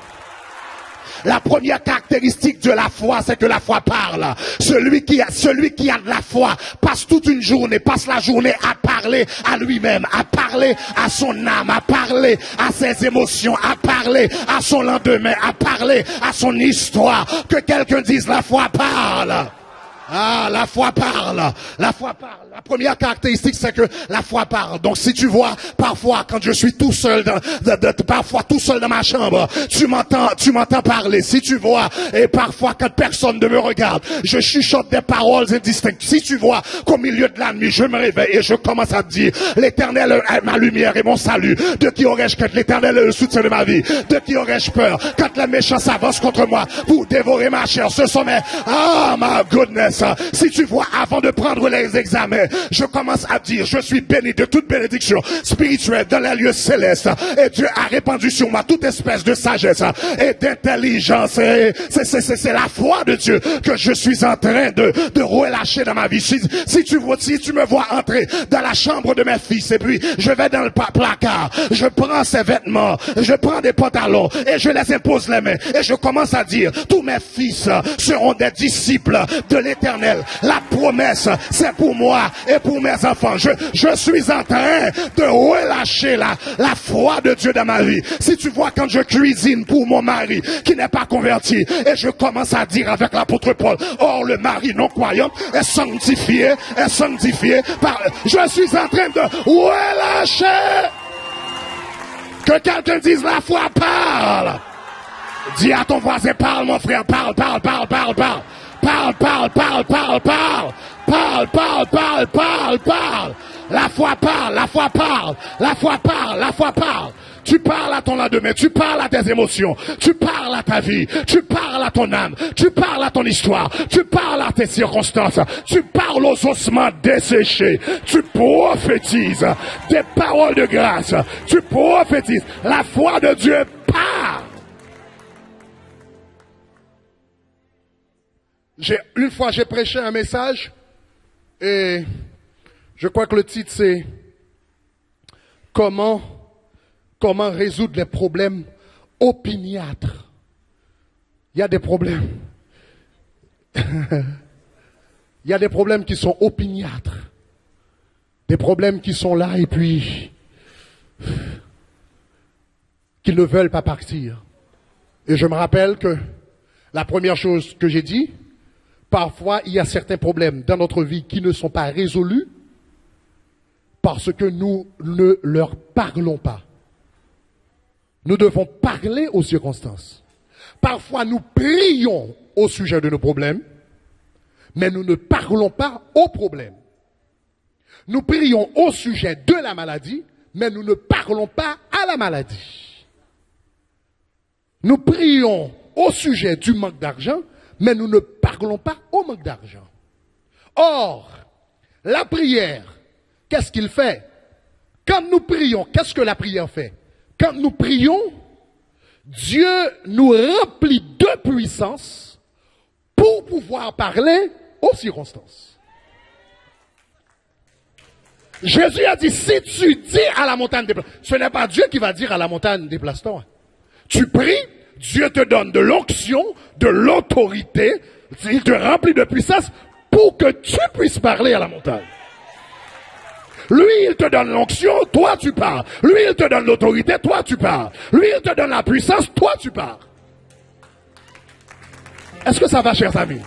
La première caractéristique de la foi, c'est que la foi parle. Celui qui a de la foi passe toute une journée, passe la journée à parler à lui-même, à parler à son âme, à parler à ses émotions, à parler à son lendemain, à parler à son histoire. Que quelqu'un dise, la foi parle. Ah, la foi parle. La foi parle. La première caractéristique, c'est que la foi parle. Donc, si tu vois, parfois, quand je suis tout seul parfois tout seul dans ma chambre, tu m'entends parler. Si tu vois, et parfois, quand personne ne me regarde, je chuchote des paroles indistinctes. Si tu vois qu'au milieu de la nuit, je me réveille et je commence à te dire, l'Éternel est ma lumière et mon salut. De qui aurais-je crainte? L'Éternel est le soutien de ma vie. De qui aurais-je peur? Quand les méchants s'avancent contre moi pour dévorer ma chair, ce sont mes, my goodness. Si tu vois, avant de prendre les examens, je commence à dire, je suis béni de toute bénédiction spirituelle dans les lieux célestes. Et Dieu a répandu sur moi toute espèce de sagesse et d'intelligence. C'est la foi de Dieu que je suis en train de relâcher dans ma vie. Si tu me vois entrer dans la chambre de mes fils et puis je vais dans le placard, je prends ces vêtements, je prends des pantalons et je les impose les mains et je commence à dire, tous mes fils seront des disciples de l'Éternel. La promesse, c'est pour moi et pour mes enfants. Je suis en train de relâcher la foi de Dieu dans ma vie. Si tu vois, quand je cuisine pour mon mari qui n'est pas converti et je commence à dire avec l'apôtre Paul, or le mari non croyant est sanctifié par... Je suis en train de relâcher. Que quelqu'un dise, la foi parle. Dis à ton voisin, parle mon frère, parle. Parle. La foi parle. Tu parles à ton lendemain, tu parles à tes émotions, tu parles à ta vie, tu parles à ton âme, tu parles à ton histoire, tu parles à tes circonstances, tu parles aux ossements desséchés, tu prophétises des paroles de grâce, tu prophétises. La foi de Dieu parle. Une fois, j'ai prêché un message et je crois que le titre c'est Comment résoudre les problèmes opiniâtres. Il y a des problèmes. Il y a des problèmes qui sont opiniâtres. Des problèmes qui sont là et puis qui ne veulent pas partir. Et je me rappelle que la première chose que j'ai dit, Parfois, il y a certains problèmes dans notre vie qui ne sont pas résolus parce que nous ne leur parlons pas. Nous devons parler aux circonstances. Parfois, nous prions au sujet de nos problèmes, mais nous ne parlons pas aux problèmes. Nous prions au sujet de la maladie, mais nous ne parlons pas à la maladie. Nous prions au sujet du manque d'argent, mais nous ne parlons pas au manque d'argent. Or, la prière, qu'est-ce qu'il fait? Quand nous prions, qu'est-ce que la prière fait? Quand nous prions, Dieu nous remplit de puissance pour pouvoir parler aux circonstances. Jésus a dit, si tu dis à la montagne déplace-toi, ce n'est pas Dieu qui va dire à la montagne déplace-toi. Tu pries, Dieu te donne de l'onction, de l'autorité, il te remplit de puissance pour que tu puisses parler à la montagne. Lui, il te donne l'onction, toi tu parles. Lui, il te donne l'autorité, toi tu parles. Lui, il te donne la puissance, toi tu parles. Est-ce que ça va, chers amis?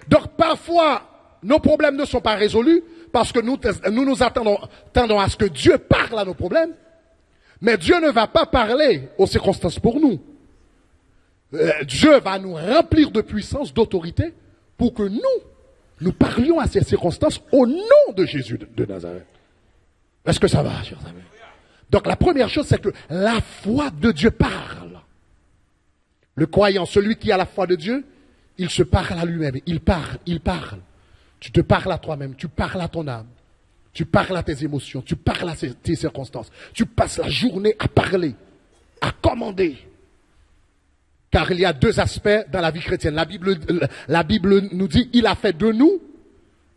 Donc, parfois, nos problèmes ne sont pas résolus parce que nous attendons à ce que Dieu parle à nos problèmes. Mais Dieu ne va pas parler aux circonstances pour nous. Dieu va nous remplir de puissance, d'autorité, pour que nous parlions à ces circonstances au nom de Jésus de Nazareth. Est-ce que ça va, chers amis? Donc la première chose, c'est que la foi de Dieu parle. Le croyant, celui qui a la foi de Dieu, il se parle à lui-même. Il parle. Tu te parles à toi-même, tu parles à ton âme, tu parles à tes émotions, tu parles à tes circonstances. Tu passes la journée à parler, à commander. Car il y a deux aspects dans la vie chrétienne. La Bible nous dit, il a fait de nous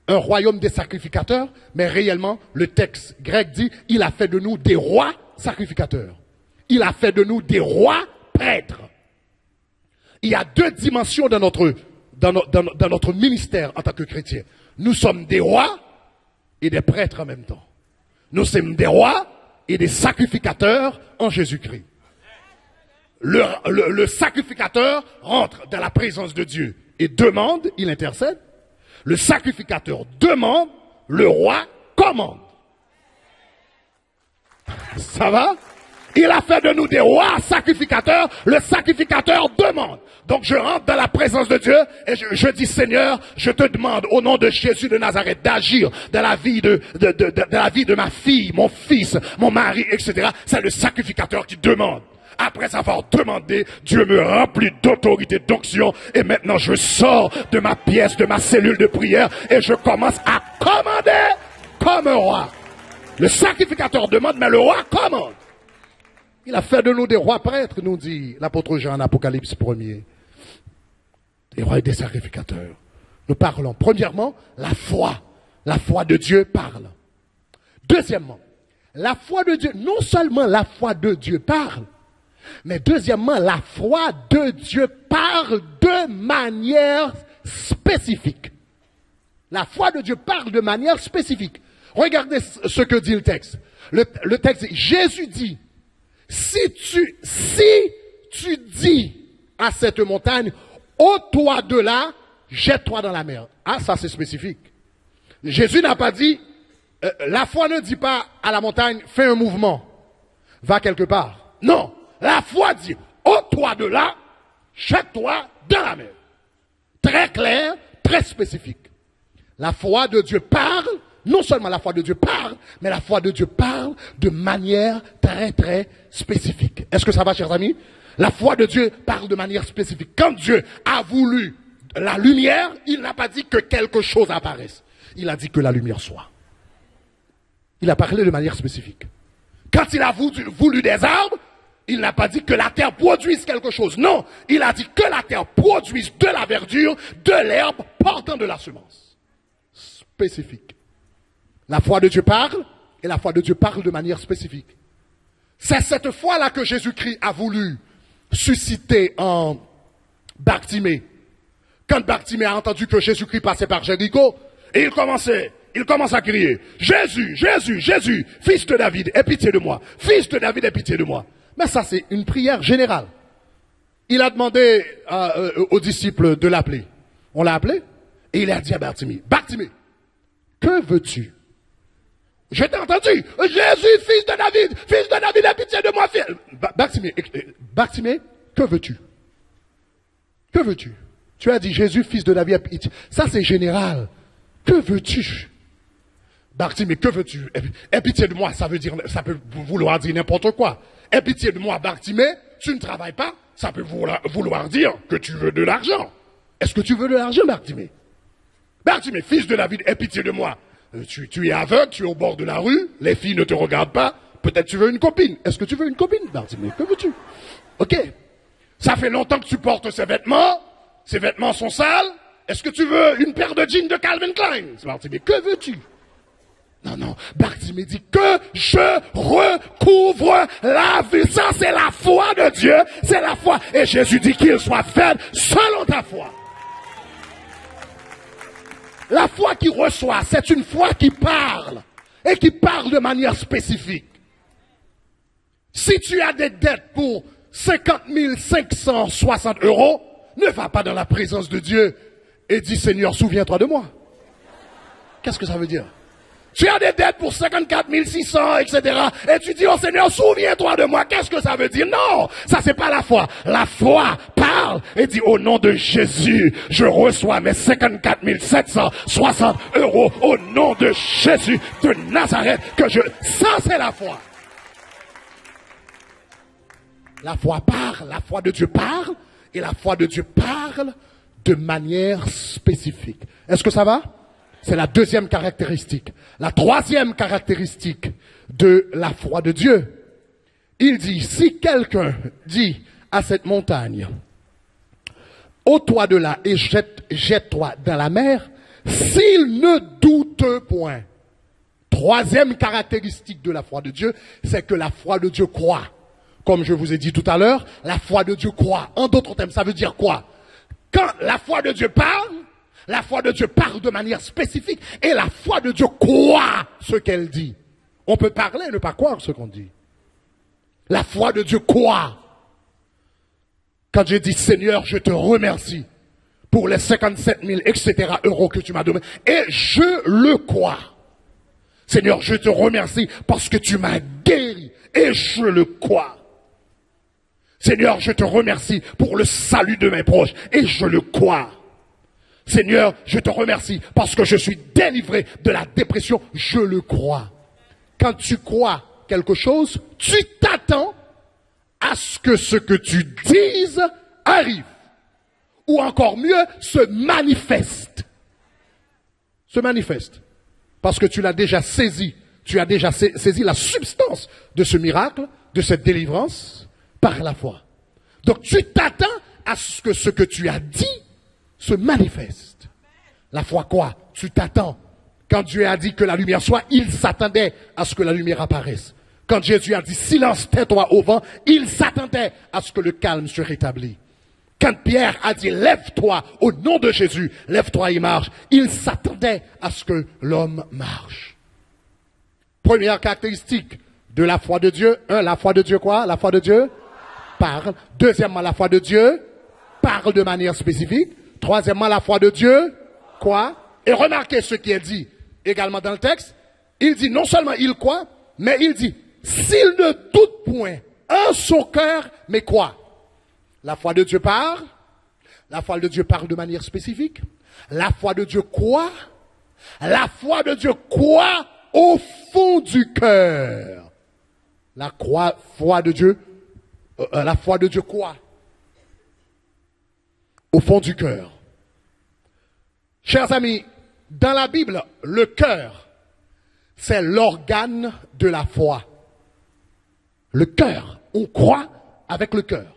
un royaume des sacrificateurs, mais réellement, le texte grec dit, il a fait de nous des rois sacrificateurs. Il a fait de nous des rois prêtres. Il y a deux dimensions dans notre ministère en tant que chrétien. Nous sommes des rois et des prêtres en même temps. Nous sommes des rois et des sacrificateurs en Jésus-Christ. Le sacrificateur rentre dans la présence de Dieu et demande, il intercède. Le sacrificateur demande, le roi commande. Ça va? Il a fait de nous des rois sacrificateurs, le sacrificateur demande. Donc je rentre dans la présence de Dieu et je dis, Seigneur, je te demande au nom de Jésus de Nazareth d'agir dans la vie de ma fille, mon fils, mon mari, etc. C'est le sacrificateur qui demande. Après avoir demandé, Dieu me remplit d'autorité, d'onction, et maintenant je sors de ma pièce, de ma cellule de prière, et je commence à commander comme un roi. Le sacrificateur demande, mais le roi commande. Il a fait de nous des rois prêtres, nous dit l'apôtre Jean en Apocalypse 1er. Des rois et des sacrificateurs. Nous parlons. Premièrement, la foi de Dieu parle. Deuxièmement, la foi de Dieu, non seulement la foi de Dieu parle, mais deuxièmement, la foi de Dieu parle de manière spécifique. La foi de Dieu parle de manière spécifique. Regardez ce que dit le texte. Le texte dit, Jésus dit, si tu dis à cette montagne, ôte-toi de là, jette-toi dans la mer. Ah, ça c'est spécifique. Jésus n'a pas dit, la foi ne dit pas à la montagne, fais un mouvement, va quelque part. Non. La foi dit, ôte-toi de là, jette-toi dans la mer. Très clair, très spécifique. La foi de Dieu parle, non seulement la foi de Dieu parle, mais la foi de Dieu parle de manière très, très spécifique. Est-ce que ça va, chers amis? La foi de Dieu parle de manière spécifique. Quand Dieu a voulu la lumière, il n'a pas dit que quelque chose apparaisse. Il a dit que la lumière soit. Il a parlé de manière spécifique. Quand il a voulu des arbres, il n'a pas dit que la terre produise quelque chose. Non, il a dit que la terre produise de la verdure, de l'herbe, portant de la semence. Spécifique. La foi de Dieu parle, et la foi de Dieu parle de manière spécifique. C'est cette foi-là que Jésus-Christ a voulu susciter en Bartimée. Quand Bartimée a entendu que Jésus-Christ passait par Jéricho, et il commence à crier, Jésus, Jésus, Jésus, fils de David, aie pitié de moi. Fils de David, aie pitié de moi. Mais ça, c'est une prière générale. Il a demandé aux disciples de l'appeler. On l'a appelé et il a dit à Bartimée, Bartimée, que veux-tu? Je t'ai entendu, Jésus, fils de David, aie pitié de moi, fils. Bartimée, que veux-tu? Que veux-tu? Tu as dit Jésus, fils de David, aie pitié. Ça c'est général. Que veux-tu? Bartimée, que veux-tu? Aie pitié de moi, ça peut vouloir dire n'importe quoi. Aie pitié de moi, Bartimée, tu ne travailles pas, ça peut vouloir dire que tu veux de l'argent. Est-ce que tu veux de l'argent, Bartimée? Bartimée, fils de David, aie pitié de moi. Tu es aveugle, tu es au bord de la rue, les filles ne te regardent pas, peut-être tu veux une copine. Est-ce que tu veux une copine, Bartimée? Que veux-tu? Ok. Ça fait longtemps que tu portes ces vêtements sont sales. Est-ce que tu veux une paire de jeans de Calvin Klein? Bartimée, que veux-tu? Non, Bartimée dit que je recouvre la vie. Ça, c'est la foi de Dieu, c'est la foi. Et Jésus dit qu'il soit fait selon ta foi. La foi qui reçoit, c'est une foi qui parle, et qui parle de manière spécifique. Si tu as des dettes pour 50 560 €, ne va pas dans la présence de Dieu et dis, Seigneur, souviens-toi de moi. Qu'est-ce que ça veut dire? Tu as des dettes pour 54 600, etc. Et tu dis, oh Seigneur, souviens-toi de moi. Qu'est-ce que ça veut dire? Non, ça c'est pas la foi. La foi parle et dit, au nom de Jésus, je reçois mes 54 760 € au nom de Jésus de Nazareth. Ça c'est la foi. La foi parle, la foi de Dieu parle, et la foi de Dieu parle de manière spécifique. Est-ce que ça va? C'est la deuxième caractéristique. La troisième caractéristique de la foi de Dieu, il dit, si quelqu'un dit à cette montagne, ôte-toi de là et jette-toi dans la mer, s'il ne doute point. Troisième caractéristique de la foi de Dieu, c'est que la foi de Dieu croit. Comme je vous ai dit tout à l'heure, la foi de Dieu croit. En d'autres termes, ça veut dire quoi? Quand la foi de Dieu parle de manière spécifique et la foi de Dieu croit ce qu'elle dit. On peut parler et ne pas croire ce qu'on dit. La foi de Dieu croit. Quand j'ai dit Seigneur, je te remercie pour les 57 000, etc. € que tu m'as donné. Et je le crois. Seigneur, je te remercie parce que tu m'as guéri. Et je le crois. Seigneur, je te remercie pour le salut de mes proches. Et je le crois. Seigneur, je te remercie parce que je suis délivré de la dépression. Je le crois. Quand tu crois quelque chose, tu t'attends à ce que tu dises arrive. Ou encore mieux, se manifeste. Se manifeste. Parce que tu l'as déjà saisi. Tu as déjà saisi la substance de ce miracle, de cette délivrance, par la foi. Donc tu t'attends à ce que tu as dit se manifeste. La foi quoi? Tu t'attends. Quand Dieu a dit que la lumière soit, il s'attendait à ce que la lumière apparaisse. Quand Jésus a dit silence, tais-toi au vent, il s'attendait à ce que le calme se rétablisse. Quand Pierre a dit lève-toi au nom de Jésus, lève-toi et marche, il s'attendait à ce que l'homme marche. Première caractéristique de la foi de Dieu. La foi de Dieu quoi? La foi de Dieu parle. Deuxièmement, la foi de Dieu parle de manière spécifique. Troisièmement, la foi de Dieu, quoi? Et remarquez ce qui est dit également dans le texte. Il dit non seulement il croit, mais il dit, s'il ne doute point en son cœur, mais quoi? La foi de Dieu parle. La foi de Dieu parle de manière spécifique. La foi de Dieu croit. La foi de Dieu croit au fond du cœur. La foi de Dieu croit au fond du cœur. Chers amis, dans la Bible, le cœur, c'est l'organe de la foi. Le cœur, on croit avec le cœur.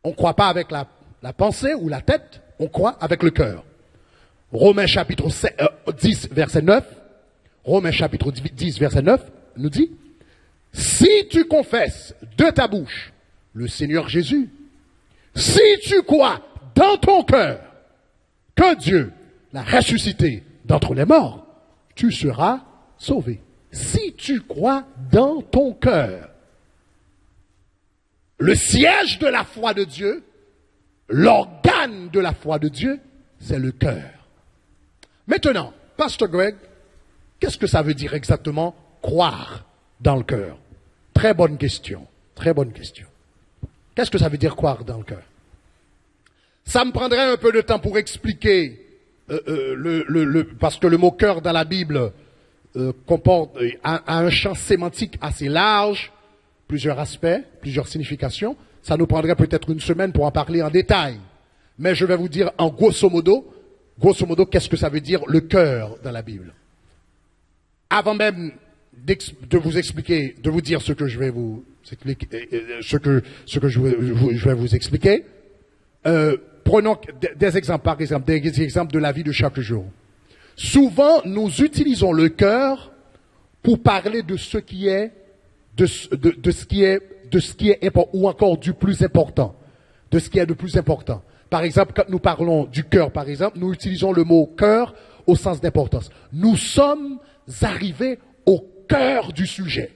On ne croit pas avec la pensée ou la tête, on croit avec le cœur. Romains chapitre 10, verset 9, Romains chapitre 10, verset 9, nous dit, si tu confesses de ta bouche le Seigneur Jésus, si tu crois dans ton cœur que Dieu l'a ressuscité d'entre les morts, tu seras sauvé. Si tu crois dans ton cœur. le siège de la foi de Dieu, l'organe de la foi de Dieu, c'est le cœur. Maintenant, Pasteur Greg, qu'est-ce que ça veut dire exactement croire dans le cœur? Très bonne question, très bonne question. Qu'est-ce que ça veut dire croire dans le cœur? Ça me prendrait un peu de temps pour expliquer, parce que le mot cœur dans la Bible comporte a un champ sémantique assez large, plusieurs aspects, plusieurs significations. Ça nous prendrait peut-être une semaine pour en parler en détail. Mais je vais vous dire en grosso modo, qu'est-ce que ça veut dire le cœur dans la Bible. Avant même de vous expliquer, de vous dire ce que je vais vous expliquer, je vais vous expliquer, prenons des exemples, par exemple, des exemples de la vie de chaque jour. Souvent, nous utilisons le cœur pour parler de ce qui est, de ce qui est important, ou encore du plus important, de ce qui est de plus important. Par exemple, quand nous parlons du cœur, par exemple, nous utilisons le mot cœur au sens d'importance. Nous sommes arrivés au cœur du sujet.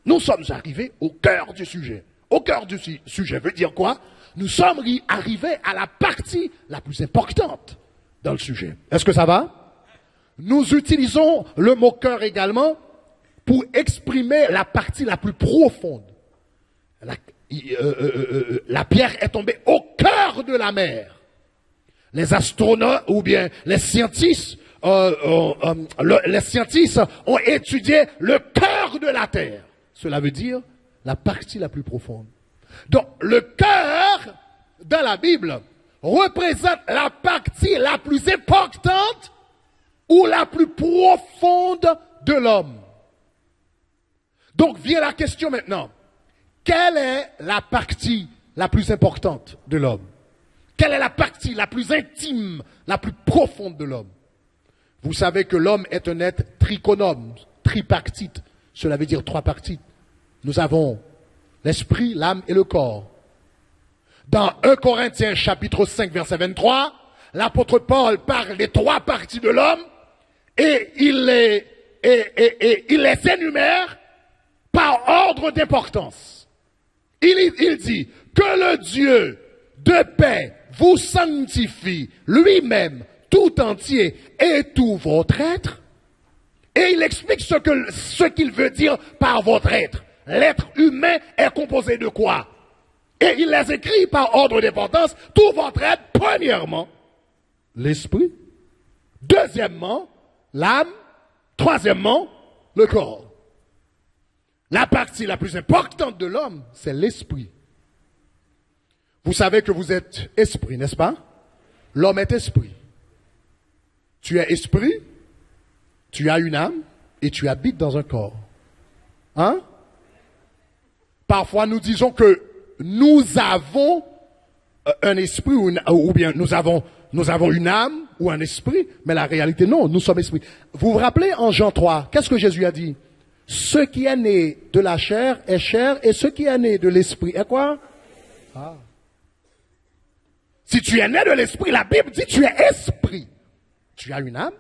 Nous sommes arrivés au cœur du sujet. Au cœur du sujet veut dire quoi? Nous sommes arrivés à la partie la plus importante dans le sujet. Est-ce que ça va? Nous utilisons le mot cœur également pour exprimer la partie la plus profonde. La pierre est tombée au cœur de la mer. Les astronautes ou bien les scientifiques ont étudié le cœur de la terre. Cela veut dire la partie la plus profonde. Donc, le cœur dans la Bible représente la partie la plus importante ou la plus profonde de l'homme. Donc, vient la question maintenant. Quelle est la partie la plus importante de l'homme? Quelle est la partie la plus intime, la plus profonde de l'homme? Vous savez que l'homme est un être trichonome, tripartite. Cela veut dire trois parties. Nous avons l'esprit, l'âme et le corps. Dans 1 Corinthiens chapitre 5 verset 23, l'apôtre Paul parle des trois parties de l'homme et il les énumère par ordre d'importance. Il dit que le Dieu de paix vous sanctifie lui-même tout entier et tout votre être. Et il explique ce qu'il veut dire par votre être. L'être humain est composé de quoi? Et il les écrit par ordre d'importance. Tout votre être, premièrement, l'esprit. Deuxièmement, l'âme. Troisièmement, le corps. La partie la plus importante de l'homme, c'est l'esprit. Vous savez que vous êtes esprit, n'est-ce pas? L'homme est esprit. Tu es esprit, tu as une âme et tu habites dans un corps. Hein? Parfois, nous disons que nous avons un esprit ou bien nous avons une âme ou un esprit, mais la réalité, non, nous sommes esprits. Vous vous rappelez en Jean 3, qu'est-ce que Jésus a dit? Ce qui est né de la chair est chair et ce qui est né de l'esprit est quoi? Ah. Si tu es né de l'esprit, la Bible dit tu es esprit. Tu as une âme,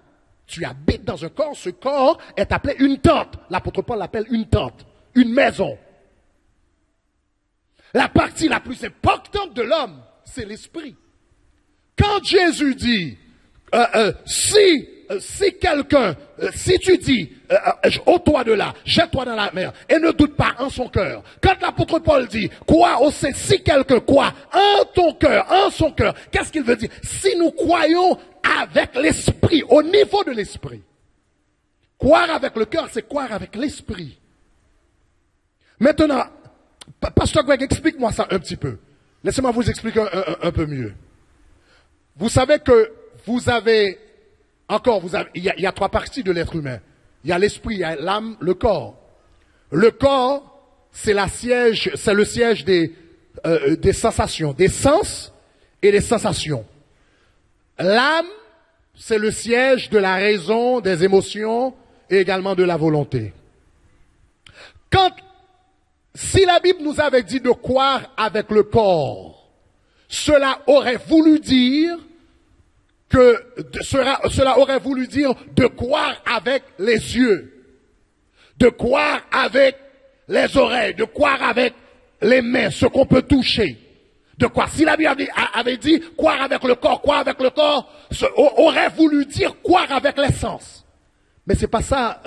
tu habites dans un corps, ce corps est appelé une tente. L'apôtre Paul l'appelle une tente, une maison. La partie la plus importante de l'homme, c'est l'esprit. Quand Jésus dit, si quelqu'un, si tu dis, ôte-toi de là, jette-toi dans la mer, et ne doute pas en son cœur. Quand l'apôtre Paul dit, crois au Seigneur, si quelqu'un croit en ton cœur, en son cœur, qu'est-ce qu'il veut dire? Si nous croyons avec l'esprit, au niveau de l'esprit. Croire avec le cœur, c'est croire avec l'esprit. Maintenant, Pasteur Greg, explique-moi ça un petit peu. Laissez-moi vous expliquer un peu mieux. Vous savez que il y a trois parties de l'être humain. Il y a l'esprit, il y a l'âme, le corps. Le corps, c'est le siège des sensations, des sens et des sensations. L'âme, c'est le siège de la raison, des émotions et également de la volonté. Si la Bible nous avait dit de croire avec le corps, cela aurait voulu dire de croire avec les yeux, de croire avec les oreilles, de croire avec les mains, ce qu'on peut toucher. De quoi? Si la Bible avait dit croire avec le corps, aurait voulu dire croire avec les sens. Mais c'est pas ça,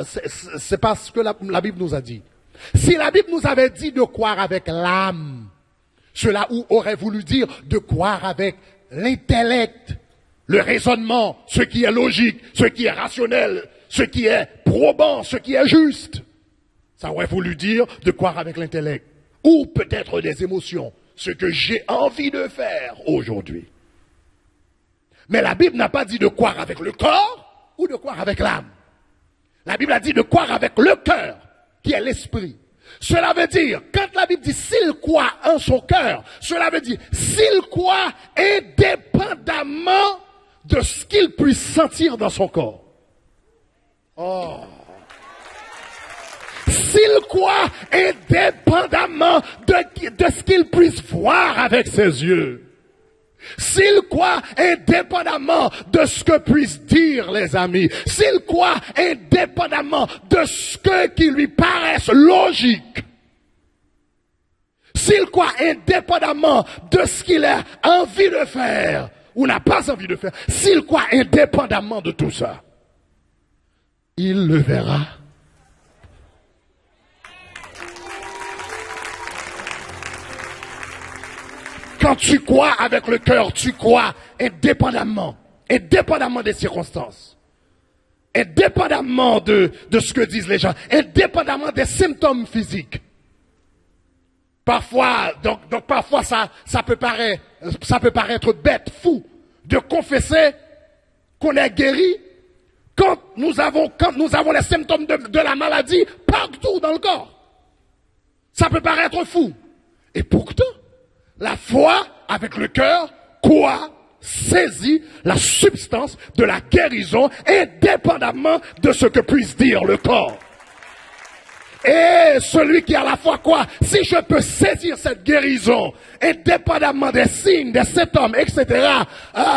c'est pas ce que la Bible nous a dit. Si la Bible nous avait dit de croire avec l'âme, cela aurait voulu dire de croire avec l'intellect, le raisonnement, ce qui est logique, ce qui est rationnel, ce qui est probant, ce qui est juste. Ça aurait voulu dire de croire avec l'intellect. Ou peut-être des émotions, ce que j'ai envie de faire aujourd'hui. Mais la Bible n'a pas dit de croire avec le corps ou de croire avec l'âme. La Bible a dit de croire avec le cœur, qui est l'esprit. Cela veut dire, quand la Bible dit s'il croit en son cœur, cela veut dire s'il croit indépendamment de ce qu'il puisse sentir dans son corps. Oh. S'il croit indépendamment de ce qu'il puisse voir avec ses yeux. S'il croit indépendamment de ce que puissent dire les amis. S'il croit indépendamment de ce qui lui paraisse logique. S'il croit indépendamment de ce qu'il a envie de faire ou n'a pas envie de faire. S'il croit indépendamment de tout ça, il le verra. Quand tu crois avec le cœur, tu crois indépendamment des circonstances, indépendamment de ce que disent les gens, indépendamment des symptômes physiques. Parfois, donc parfois ça peut paraître bête, fou, de confesser qu'on est guéri quand nous avons les symptômes de la maladie partout dans le corps. Ça peut paraître fou. Et pourtant, la foi, avec le cœur, croit, saisit la substance de la guérison, indépendamment de ce que puisse dire le corps. Et celui qui a la foi, quoi? Si je peux saisir cette guérison, indépendamment des signes, des symptômes, etc.,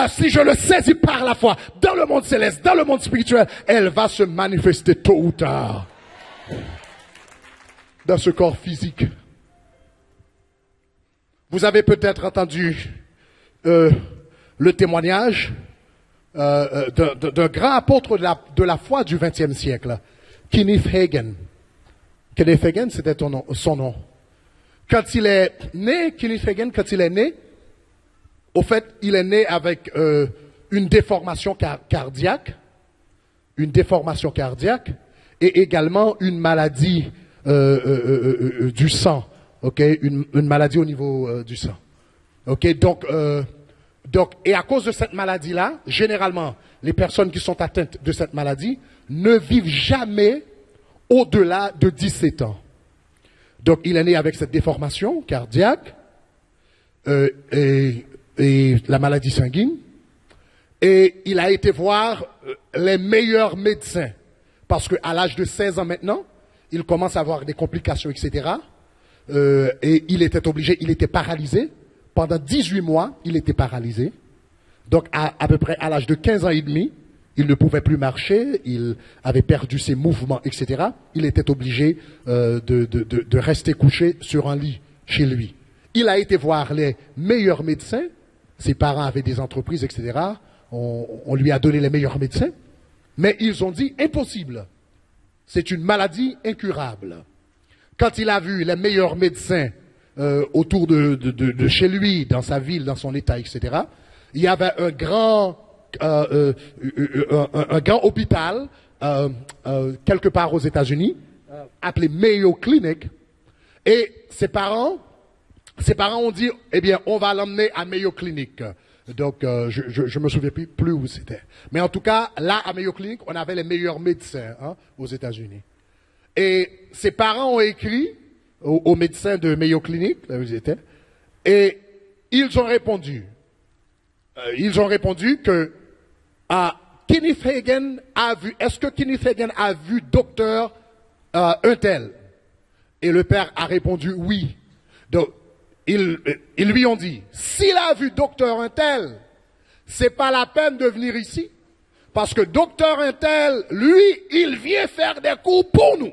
si je le saisis par la foi, dans le monde céleste, dans le monde spirituel, elle va se manifester tôt ou tard dans ce corps physique. Vous avez peut-être entendu le témoignage d'un grand apôtre de la foi du XXe siècle, Kenneth Hagin. Kenneth Hagin, c'était son nom. Quand il est né, Kenneth Hagin, au fait, il est né avec une déformation cardiaque, et également une maladie du sang. Ok, une maladie au niveau du sang. Ok, donc, et à cause de cette maladie-là, généralement, les personnes qui sont atteintes de cette maladie ne vivent jamais au-delà de 17 ans. Donc, il est né avec cette déformation cardiaque et la maladie sanguine, et il a été voir les meilleurs médecins, parce qu'à l'âge de 16 ans maintenant, il commence à avoir des complications, etc., et il était paralysé. Pendant 18 mois, il était paralysé. Donc, à peu près à l'âge de 15 ans et demi, il ne pouvait plus marcher, il avait perdu ses mouvements, etc. Il était obligé de rester couché sur un lit chez lui. Il a été voir les meilleurs médecins. Ses parents avaient des entreprises, etc. On lui a donné les meilleurs médecins. Mais ils ont dit, impossible. C'est une maladie incurable. Quand il a vu les meilleurs médecins autour de chez lui, dans sa ville, dans son état, etc., il y avait un grand hôpital quelque part aux États-Unis, appelé Mayo Clinic, et ses parents ont dit, eh bien, on va l'emmener à Mayo Clinic. Donc, je me souviens plus où c'était. Mais en tout cas, là, à Mayo Clinic, on avait les meilleurs médecins aux États-Unis. Et ses parents ont écrit aux médecins de Mayo Clinic, là où ils étaient, et ils ont répondu que Kenneth Hagin est-ce que Kenneth Hagin a vu docteur un tel? Et le père a répondu oui. Donc, ils lui ont dit, s'il a vu docteur un tel, c'est pas la peine de venir ici, parce que docteur un tel, lui, il vient faire des cours pour nous.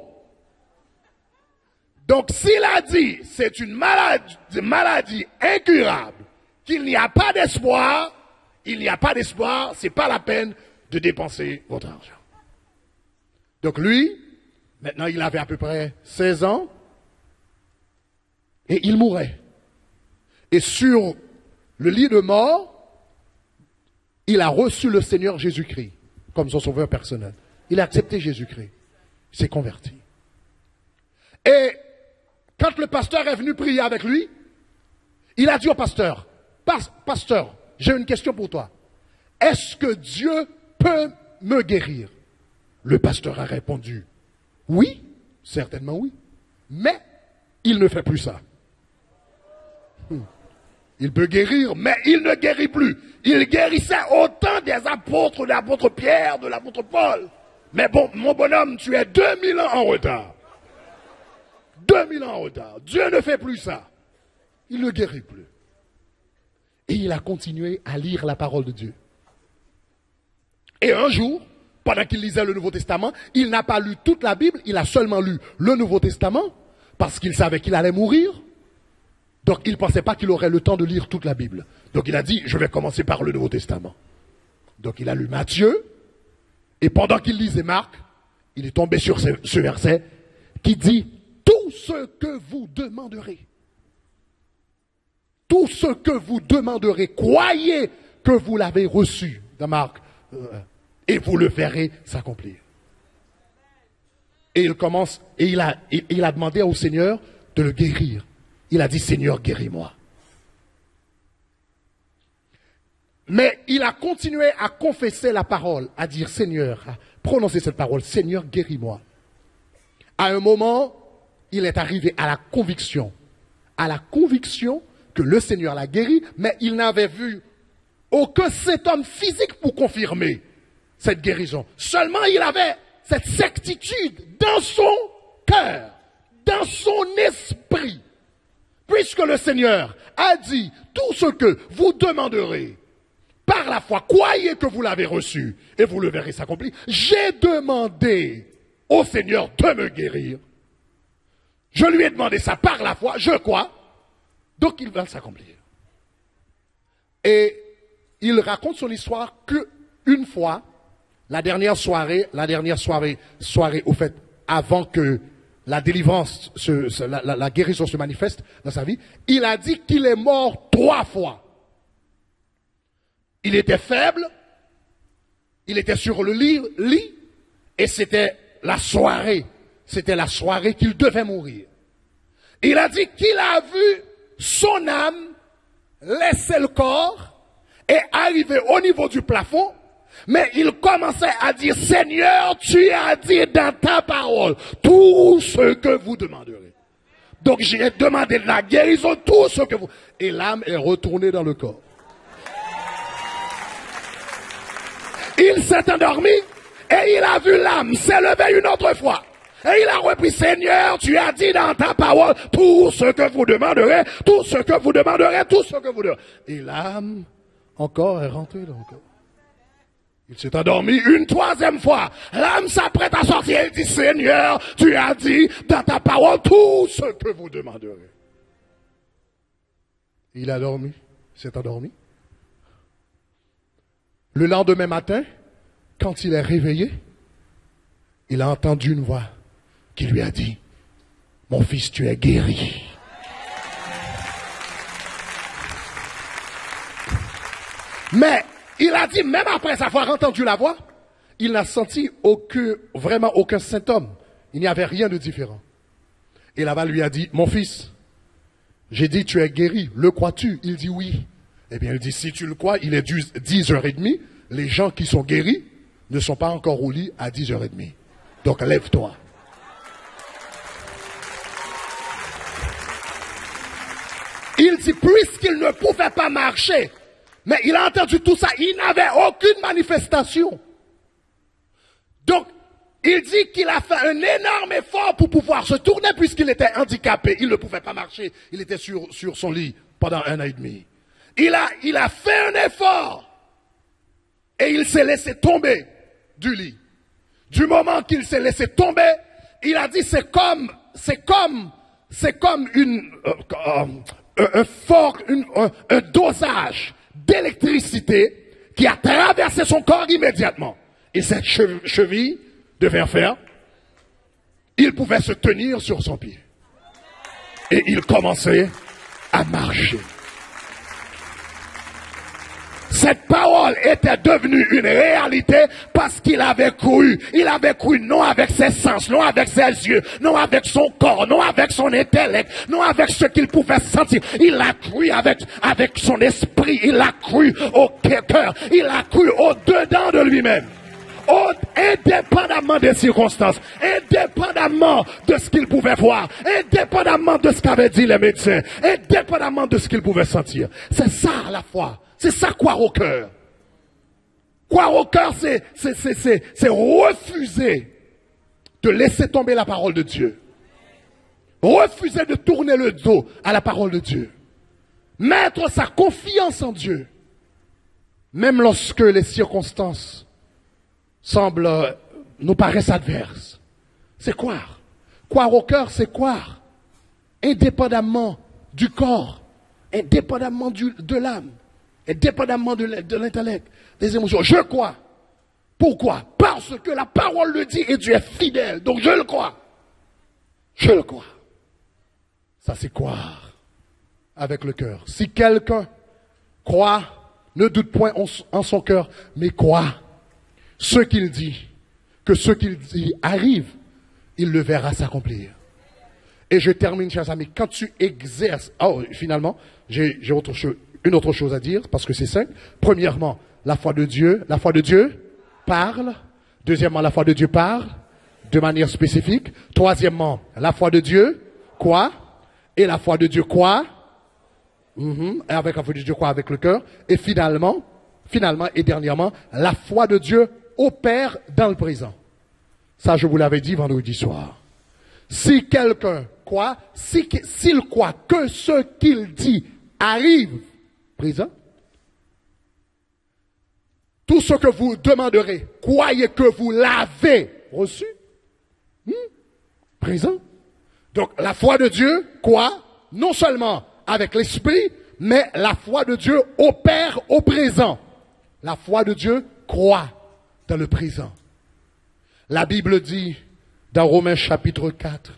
Donc s'il a dit c'est une maladie incurable, qu'il n'y a pas d'espoir, il n'y a pas d'espoir, c'est pas la peine de dépenser votre argent. Donc lui, maintenant il avait à peu près 16 ans, et il mourait. Et sur le lit de mort, il a reçu le Seigneur Jésus-Christ comme son sauveur personnel. Il a accepté Jésus-Christ. Il s'est converti. Et quand le pasteur est venu prier avec lui, il a dit au pasteur, pasteur, j'ai une question pour toi. Est-ce que Dieu peut me guérir? Le pasteur a répondu, oui, certainement oui. Mais il ne fait plus ça. Il peut guérir, mais il ne guérit plus. Il guérissait autant des apôtres, de l'apôtre Pierre, de l'apôtre Paul. Mais bon, mon bonhomme, tu es 2000 ans en retard. 2000 ans en retard. Dieu ne fait plus ça. Il ne guérit plus. Et il a continué à lire la parole de Dieu. Et un jour, pendant qu'il lisait le Nouveau Testament, il n'a pas lu toute la Bible, il a seulement lu le Nouveau Testament, parce qu'il savait qu'il allait mourir. Donc il ne pensait pas qu'il aurait le temps de lire toute la Bible. Donc il a dit, je vais commencer par le Nouveau Testament. Donc il a lu Matthieu, et pendant qu'il lisait Marc, il est tombé sur ce verset qui dit, tout ce que vous demanderez, tout ce que vous demanderez, croyez que vous l'avez reçu, dans Marc, et vous le verrez s'accomplir. Et il commence, et il a demandé au Seigneur de le guérir. Il a dit, Seigneur, guéris-moi. Mais il a continué à confesser la parole, à dire, Seigneur, à prononcer cette parole, Seigneur, guéris-moi. À un moment, il est arrivé à la conviction que le Seigneur l'a guéri, mais il n'avait vu aucun symptôme physique pour confirmer cette guérison. Seulement, il avait cette certitude dans son cœur, dans son esprit. Puisque le Seigneur a dit, tout ce que vous demanderez par la foi, croyez que vous l'avez reçu et vous le verrez s'accomplir. J'ai demandé au Seigneur de me guérir. Je lui ai demandé ça par la foi, je crois. Donc il va s'accomplir. Et il raconte son histoire qu'une fois, la dernière soirée, au fait, avant que la délivrance, la guérison se manifeste dans sa vie, il a dit qu'il est mort 3 fois. Il était faible, il était sur le lit, et c'était la soirée qu'il devait mourir. Il a dit qu'il a vu son âme laisser le corps et arriver au niveau du plafond, mais il commençait à dire, Seigneur, tu as dit dans ta parole tout ce que vous demanderez. Donc j'ai demandé de la guérison, tout ce que vous... Et l'âme est retournée dans le corps. Il s'est endormi et il a vu l'âme s'élever une autre fois. Et il a repris, Seigneur, tu as dit dans ta parole tout ce que vous demanderez, tout ce que vous demanderez, tout ce que vous demanderez. Et l'âme encore est rentrée dans le corps. Il s'est endormi une 3e fois. L'âme s'apprête à sortir. Il dit, Seigneur, tu as dit dans ta parole tout ce que vous demanderez. Il a dormi, s'est endormi. Le lendemain matin, quand il est réveillé, il a entendu une voix qui lui a dit, mon fils, tu es guéri. Mais il a dit, même après avoir entendu la voix, il n'a senti vraiment aucun symptôme. Il n'y avait rien de différent. Et là-bas lui a dit, mon fils, j'ai dit tu es guéri, le crois-tu? Il dit oui. Eh bien il dit, si tu le crois, il est 10h30, les gens qui sont guéris ne sont pas encore au lit à 10h30. Donc lève-toi. Il dit, puisqu'il ne pouvait pas marcher, mais il a entendu tout ça, il n'avait aucune manifestation. Donc, il dit qu'il a fait un énorme effort pour pouvoir se tourner puisqu'il était handicapé. Il ne pouvait pas marcher, il était sur son lit pendant 1 an et demi. Il a fait un effort et il s'est laissé tomber du lit. Du moment qu'il s'est laissé tomber, il a dit c'est comme c'est comme un dosage d'électricité qui a traversé son corps immédiatement. Et cette cheville de fer, il pouvait se tenir sur son pied. Et il commençait à marcher. Cette parole était devenue une réalité parce qu'il avait cru. Il avait cru non avec ses sens, non avec ses yeux, non avec son corps, non avec son intellect, non avec ce qu'il pouvait sentir. Il a cru avec son esprit, il a cru au cœur, il a cru au-dedans de lui-même. Indépendamment des circonstances, indépendamment de ce qu'il pouvait voir, indépendamment de ce qu'avaient dit les médecins, indépendamment de ce qu'il pouvait sentir. C'est ça la foi. C'est ça croire au cœur. Croire au cœur, c'est refuser de laisser tomber la parole de Dieu. Refuser de tourner le dos à la parole de Dieu. Mettre sa confiance en Dieu. Même lorsque les circonstances semblent nous paraissent adverses. C'est croire. Croire au cœur, c'est croire. Indépendamment du corps. Indépendamment de l'âme. Indépendamment de l'intellect, des émotions. Je crois. Pourquoi? Parce que la parole le dit et Dieu est fidèle. Donc je le crois. Je le crois. Ça c'est croire avec le cœur. Si quelqu'un croit, ne doute point en son cœur, mais croit ce qu'il dit, que ce qu'il dit arrive, il le verra s'accomplir. Et je termine, chers amis, quand tu exerces, finalement, j'ai une autre chose à dire, parce que c'est simple. Premièrement, la foi de Dieu parle. Deuxièmement, la foi de Dieu parle de manière spécifique. Troisièmement, la foi de Dieu croit. Et la foi de Dieu croit. Et avec la foi de Dieu croit avec le cœur. Et finalement et dernièrement, la foi de Dieu opère dans le présent. Ça, je vous l'avais dit vendredi soir. Si quelqu'un croit, s'il croit que ce qu'il dit arrive, présent. Tout ce que vous demanderez, croyez que vous l'avez reçu. Présent. Donc la foi de Dieu, quoi? Non seulement avec l'esprit, mais la foi de Dieu opère au présent. La foi de Dieu croit dans le présent. La Bible dit dans Romains chapitre 4.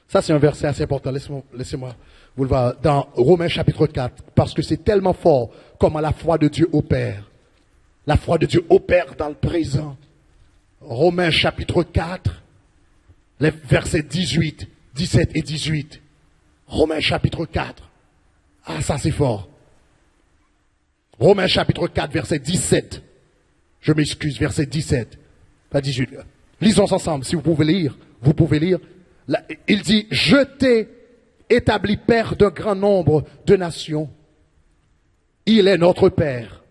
Ça c'est un verset assez important, laissez-moi vous le voir dans Romains chapitre 4, parce que c'est tellement fort comment la foi de Dieu opère. La foi de Dieu opère dans le présent. Romains chapitre 4, les versets 18, 17 et 18. Romains chapitre 4. Ah, ça c'est fort. Romains chapitre 4, verset 17. Je m'excuse, verset 17. Pas 18. Lisons ensemble, si vous pouvez lire. Vous pouvez lire. Là, il dit, je t'ai établi père d'un grand nombre de nations. Il est notre Père,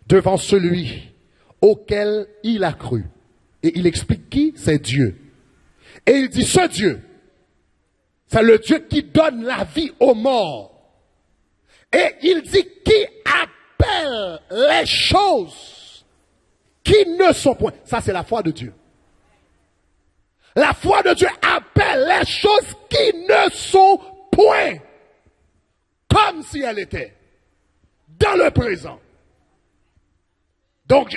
devant celui auquel il a cru. Et il explique qui? C'est Dieu. Et il dit, ce Dieu, c'est le Dieu qui donne la vie aux morts. Et il dit, qui appelle les choses qui ne sont point. Ça, c'est la foi de Dieu. La foi de Dieu appelle les choses qui ne sont point comme si elles étaient dans le présent. Donc,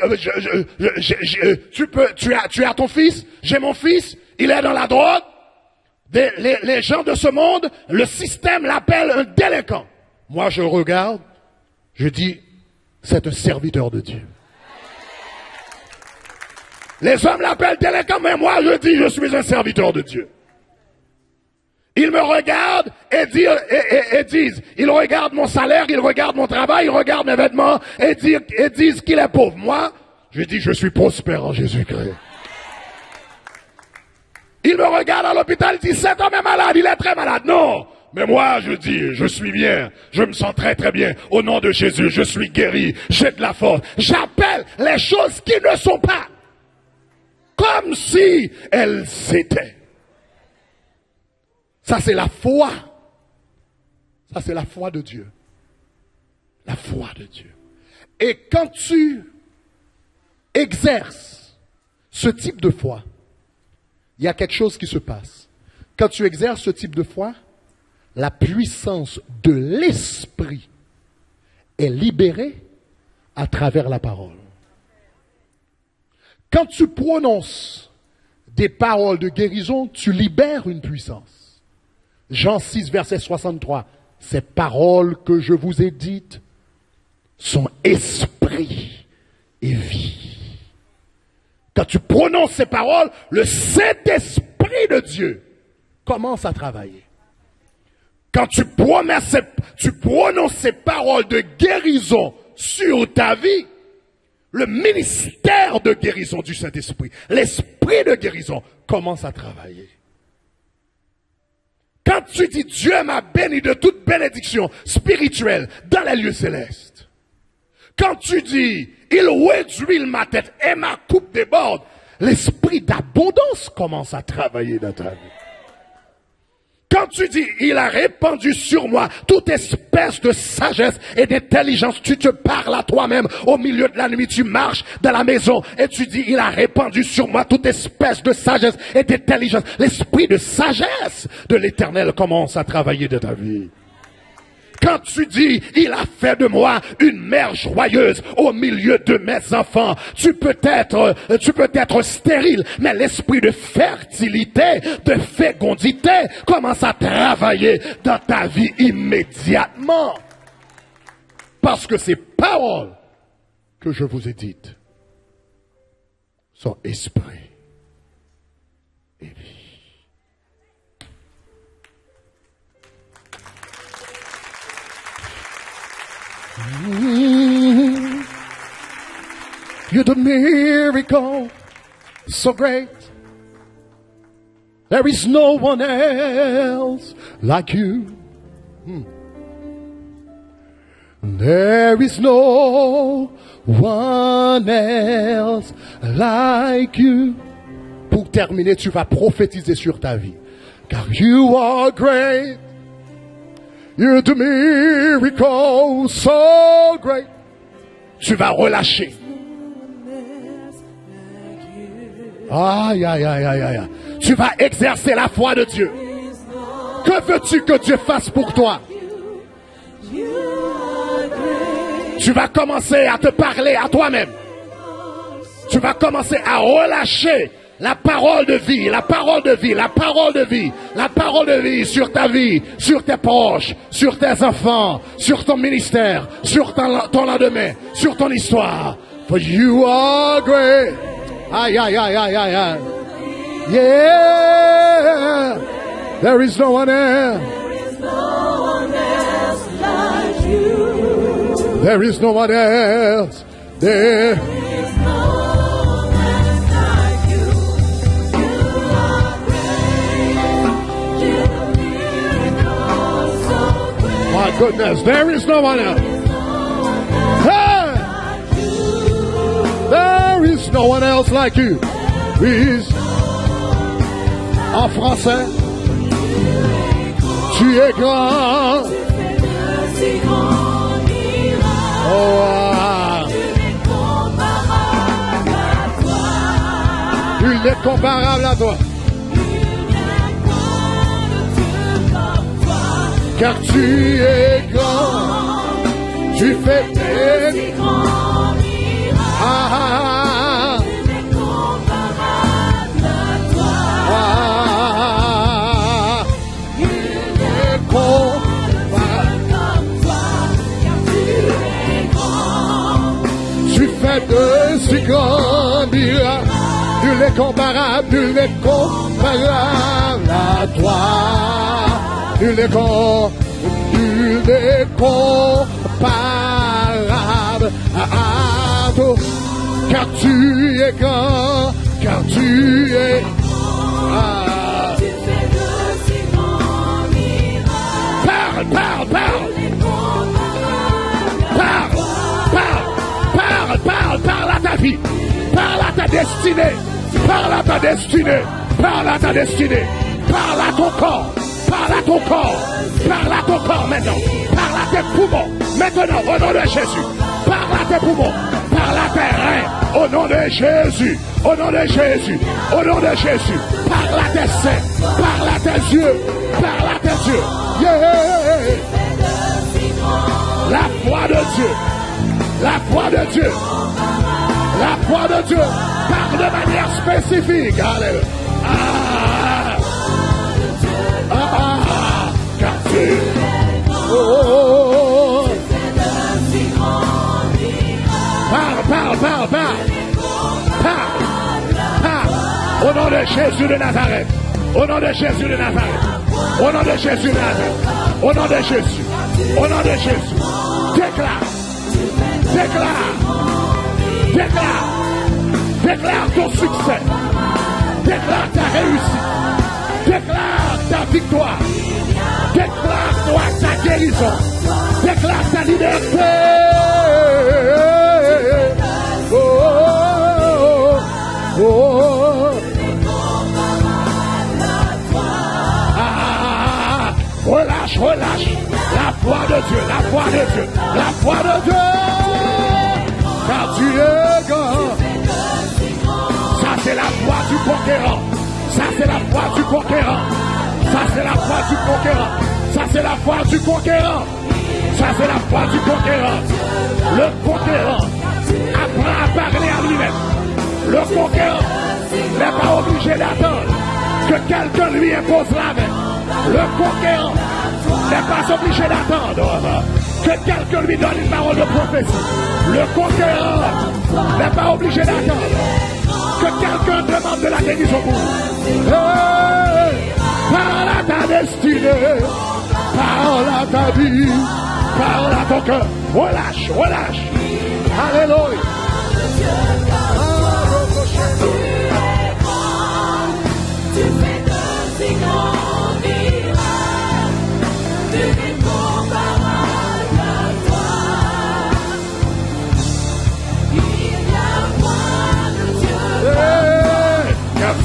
tu as ton fils, j'ai mon fils, il est dans la drogue. Les gens de ce monde, le système l'appelle un délinquant. Moi, je regarde, je dis, c'est un serviteur de Dieu. Les hommes l'appellent délinquant, mais moi je dis, je suis un serviteur de Dieu. Ils me regardent et disent, ils regardent mon salaire, ils regardent mon travail, ils regardent mes vêtements et disent qu'il est pauvre. Moi, je dis, je suis prospère en Jésus-Christ. Ils me regardent à l'hôpital, ils disent, cet homme est malade, il est très malade. Non, mais moi je dis, je suis bien, je me sens très très bien. Au nom de Jésus, je suis guéri, j'ai de la force. J'appelle les choses qui ne sont pas comme si elles étaient. Ça, c'est la foi. Ça, c'est la foi de Dieu. La foi de Dieu. Et quand tu exerces ce type de foi, il y a quelque chose qui se passe. Quand tu exerces ce type de foi, la puissance de l'esprit est libérée à travers la parole. Quand tu prononces des paroles de guérison, tu libères une puissance. Jean 6, verset 63. Ces paroles que je vous ai dites sont esprit et vie. Quand tu prononces ces paroles, le Saint-Esprit de Dieu commence à travailler. Quand tu prononces ces paroles de guérison sur ta vie, le ministère de guérison du Saint-Esprit, l'esprit de guérison commence à travailler. Quand tu dis Dieu m'a béni de toute bénédiction spirituelle dans les lieux célestes, quand tu dis il réduit ma tête et ma coupe déborde, l'esprit d'abondance commence à travailler dans ta vie. Quand tu dis, il a répandu sur moi toute espèce de sagesse et d'intelligence, tu te parles à toi-même au milieu de la nuit, tu marches dans la maison et tu dis, il a répandu sur moi toute espèce de sagesse et d'intelligence. L'esprit de sagesse de l'Éternel commence à travailler dans ta vie. Quand tu dis, il a fait de moi une mère joyeuse au milieu de mes enfants, tu peux être stérile, mais l'esprit de fertilité, de fécondité commence à travailler dans ta vie immédiatement. Parce que ces paroles que je vous ai dites sont esprit et vie. You're the miracle so great. There is no one else like you. There is no one else like you. Pour terminer, tu vas prophétiser sur ta vie. Car you are great. You're the miracle so great. Tu vas relâcher. Aïe, aïe, aïe, aïe, aïe. Tu vas exercer la foi de Dieu. Que veux-tu que Dieu fasse pour toi? Tu vas commencer à te parler à toi-même. Tu vas commencer à relâcher la parole de vie, la parole de vie, la parole de vie, la parole de vie sur ta vie, sur tes proches, sur tes enfants, sur ton ministère, sur ton lendemain, sur ton histoire. For you are great. Aïe, aïe, aïe, aïe, aïe, aïe. Yeah. There is no one else. There is no one else. There. My goodness, there is no one else. Hey! There is no one else like you. Please. En français. Tu es grand. Oh, il est comparable à toi. Car tu es grand, tu fais des grands miracles. Ah, tu es comparable à toi. Ah, tu es comparable comme toi. Car tu es grand, tu fais de si grands miracles. Nul n'est comparable, nul n'est comparable à toi. Nul n'est comparable à toi, car tu es grand, car tu es grand. Tu fais de si grands miracles. Parle, parle, parle. Parle à ta vie, parle à ta destinée, parle à ta destinée, parle à ta destinée, parle à ton corps. Parle à ton corps. Parle à ton corps maintenant. Parle à tes poumons. Maintenant, au nom de Jésus. Parle à tes poumons. Parle à terrain. Au nom de Jésus. Au nom de Jésus. Au nom de Jésus. Parle à tes seins. Parle à tes yeux. Parle à tes yeux. Yeah. La foi de Dieu. La foi de Dieu. La foi de Dieu. Parle de manière spécifique. Alléluia. Car Dieu. Oh. Parle. Au nom de Jésus de Nazareth. Au nom de Jésus de Nazareth. Au nom de Jésus de Nazareth. Au nom de Jésus. Au nom de Jésus. Déclare. Déclare ton succès. Déclare ta réussite. Déclare ta victoire. Déclare-toi ta guérison. Déclare ta liberté. Relâche. La foi de Dieu. La foi de Dieu. Car tu es grand. Ça c'est la foi du conquérant. Ça c'est la foi du conquérant. Le conquérant apprend à parler à lui-même. Le conquérant n'est pas obligé d'attendre que quelqu'un lui impose la main. Le conquérant n'est pas obligé d'attendre que quelqu'un lui donne une parole de prophétie. Le conquérant n'est pas obligé d'attendre que quelqu'un demande de la guérison pour vous. Parle à ta destinée, parle à ta vie, parle à ton cœur. Relâche. Alléluia. Tu fais de si grands miracles, tu n'es comparable à toi. Il y a point de Dieu comme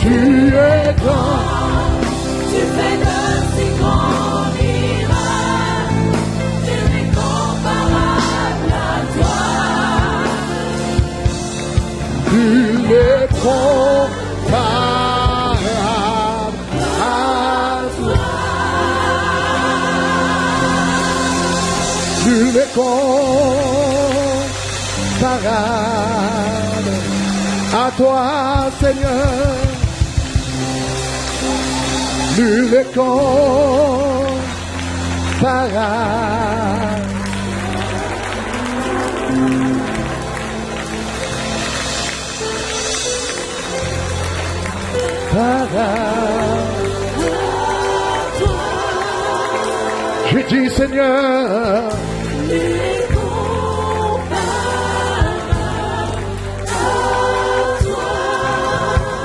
tu es grand, tu fais de si grands miracles, tu n'es comparable à toi. Comparable à toi, Seigneur. Nul n'est comparable. J'ai dit, Seigneur,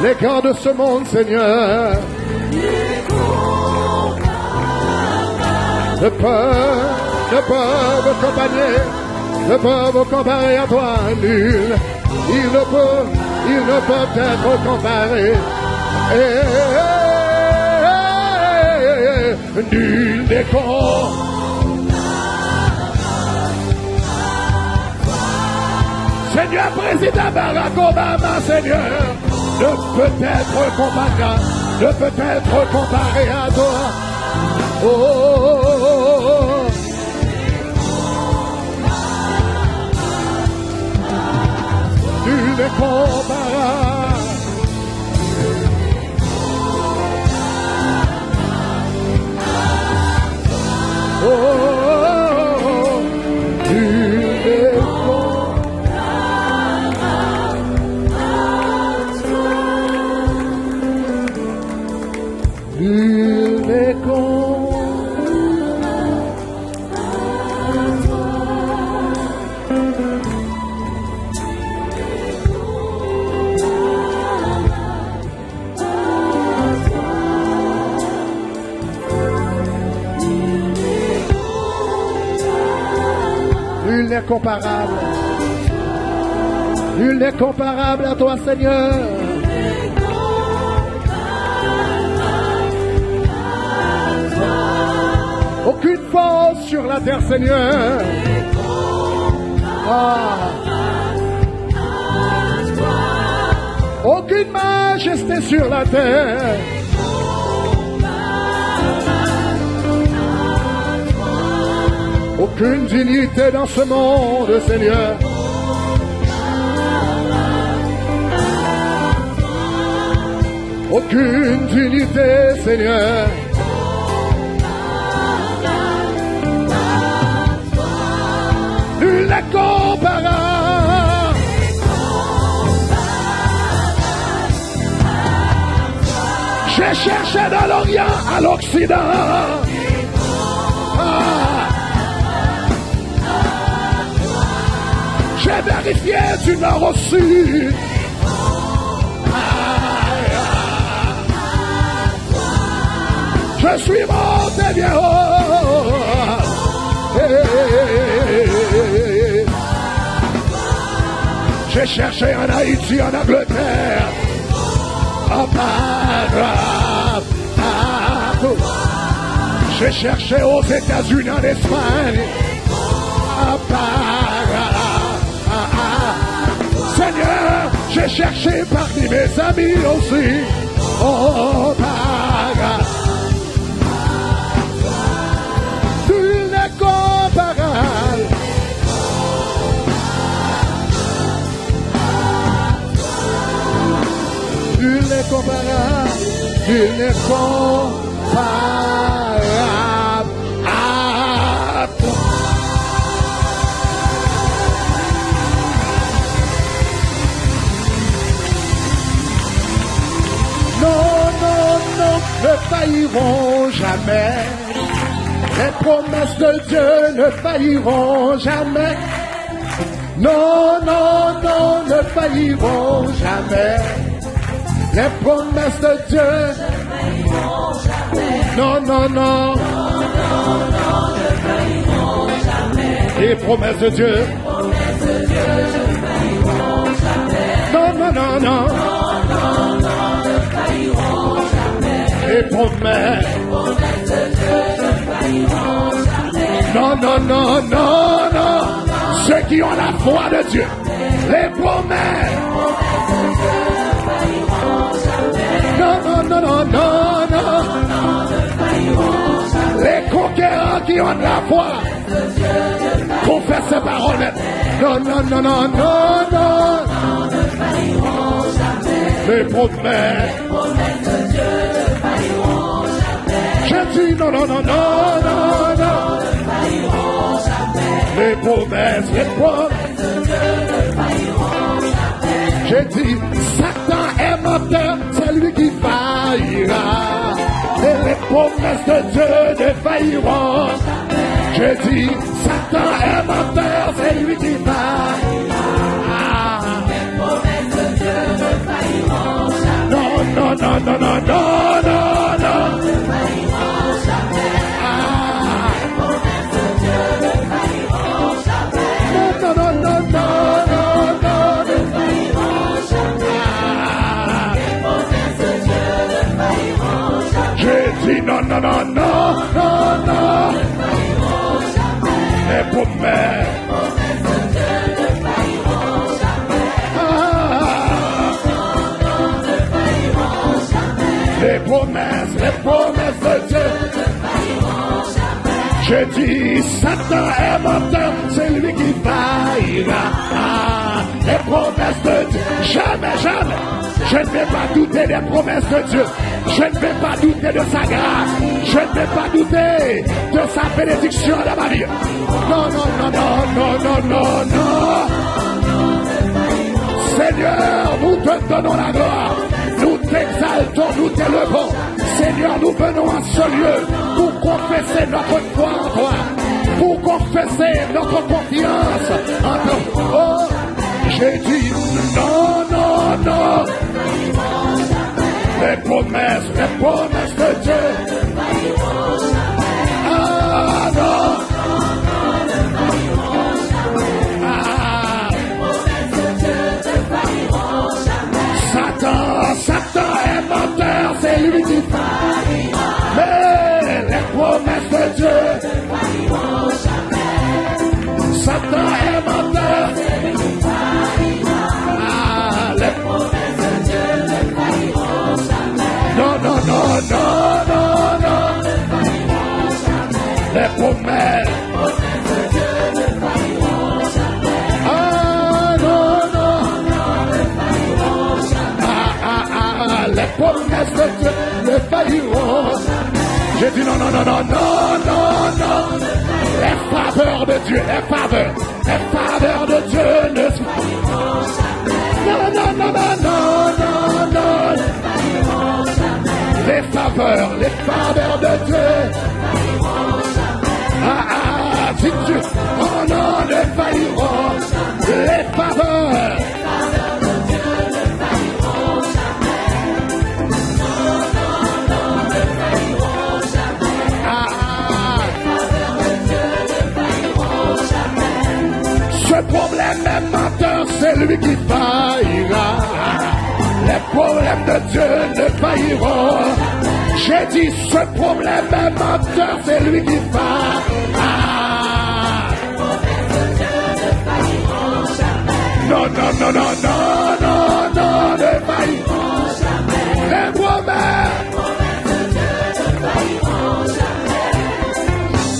les grands de ce monde, Seigneur, ne peuvent comparer à toi, nul. Ils ne peuvent être comparés. Nul n'est Seigneur, président Barack Obama, Seigneur, ne peut être comparé à toi. Oh, nul n'est comparable. Oh, n'est comparable. Nul n'est comparable à toi, Seigneur. Aucune force sur la terre, Seigneur. Aucune majesté sur la terre. Aucune dignité dans ce monde, Seigneur. Aucune dignité, Seigneur. Nul n'est comparable. J'ai cherché dans l'Orient à l'Occident. J'ai vérifié du nord au sud. Je suis monté bien haut. J'ai cherché en Haïti, en Angleterre, en Paraguay. J'ai cherché aux États-Unis, en Espagne, en Paraguay. Seigneur, j'ai cherché parmi mes amis aussi, en Paraguay. Nul n'est comparable. Nul n'est comparable. Nul n'est comparable à toi. Non, non, non, ne failliront jamais. Les promesses de Dieu ne failliront jamais. Non, non, non, ne failliront jamais. Les promesses de Dieu ne failliront jamais. Non, non, non. Non, non, non, ne failliront jamais. Les promesses de Dieu. Les promesses de Dieu ne failliront jamais. Non, non, non, non. Non, non, non, ne failliront jamais. Les promesses. Les promesses de Dieu ne failliront jamais. Non, non, non, non, non. Ceux qui ont la foi de Dieu. Les promesses. Non, non, non, non, non, non. Les conquérants qui ont de la foi confessent ces paroles. Non, non, non, non, non, non. Les promesses. Je dis non, non, non, non, non, non. Les promesses, les promesses. J'ai dit, Satan est menteur, c'est lui qui faillira. Et les promesses de Dieu ne failliront. J'ai dit, Satan est menteur, c'est lui qui faillira. Les promesses de Dieu ne failliront jamais. Non, non, non, non, non, non, non, non. Ne failliront jamais. Les promesses de Dieu ne failliront jamais. Non, non, non, non, non, non, ne failliront jamais. Les promesses de Dieu ne failliront jamais. J'ai dit non, non, non, non, non, non. Ne failliront jamais. Les promesses. Les promesses, les promesses de Dieu ne failliront jamais. Je dis, Satan est menteur, c'est lui qui faillira. Les promesses de Dieu, jamais, jamais. Je ne vais pas douter des promesses de Dieu. Je ne vais pas douter de sa grâce. Je ne vais pas douter de sa bénédiction dans ma vie. Non, non, non, non, non, non, non, non. Seigneur, nous te donnons la gloire. Nous t'exaltons, nous t'élevons. Seigneur, nous venons à ce lieu pour confesser notre foi en toi, pour confesser notre confiance en toi. Oh, j'ai dit non, non, non. Les promesses de Dieu. Ah non. Dieu. Satan est menteur. Ah, les promesses de Dieu ne failliront jamais. Non, non, non, non, non, non. Les promesses de Dieu ne failliront jamais. Ah, non, non, non, ne failliront jamais. Les promesses de Dieu ne failliront jamais. J'ai dit non, non, non, non, non, non, non. Les faveurs de Dieu, les faveurs de Dieu ne failliront jamais. Non, non, non, non, non, non, non. Les faveurs de Dieu. Ah, si Dieu, oh non, ne failliront les faveurs. De Dieu ne failliront jamais. Non, non, non, ne failliront jamais. Les faveurs de Dieu ne failliront jamais. Ce problème est menteur, c'est lui qui faillira. Les problèmes de Dieu ne failliront. J'ai dit ce problème est menteur, c'est lui qui faillira. Non, non, non, non, non, non, non, ne failliront jamais. Les promesses de Dieu ne failliront jamais.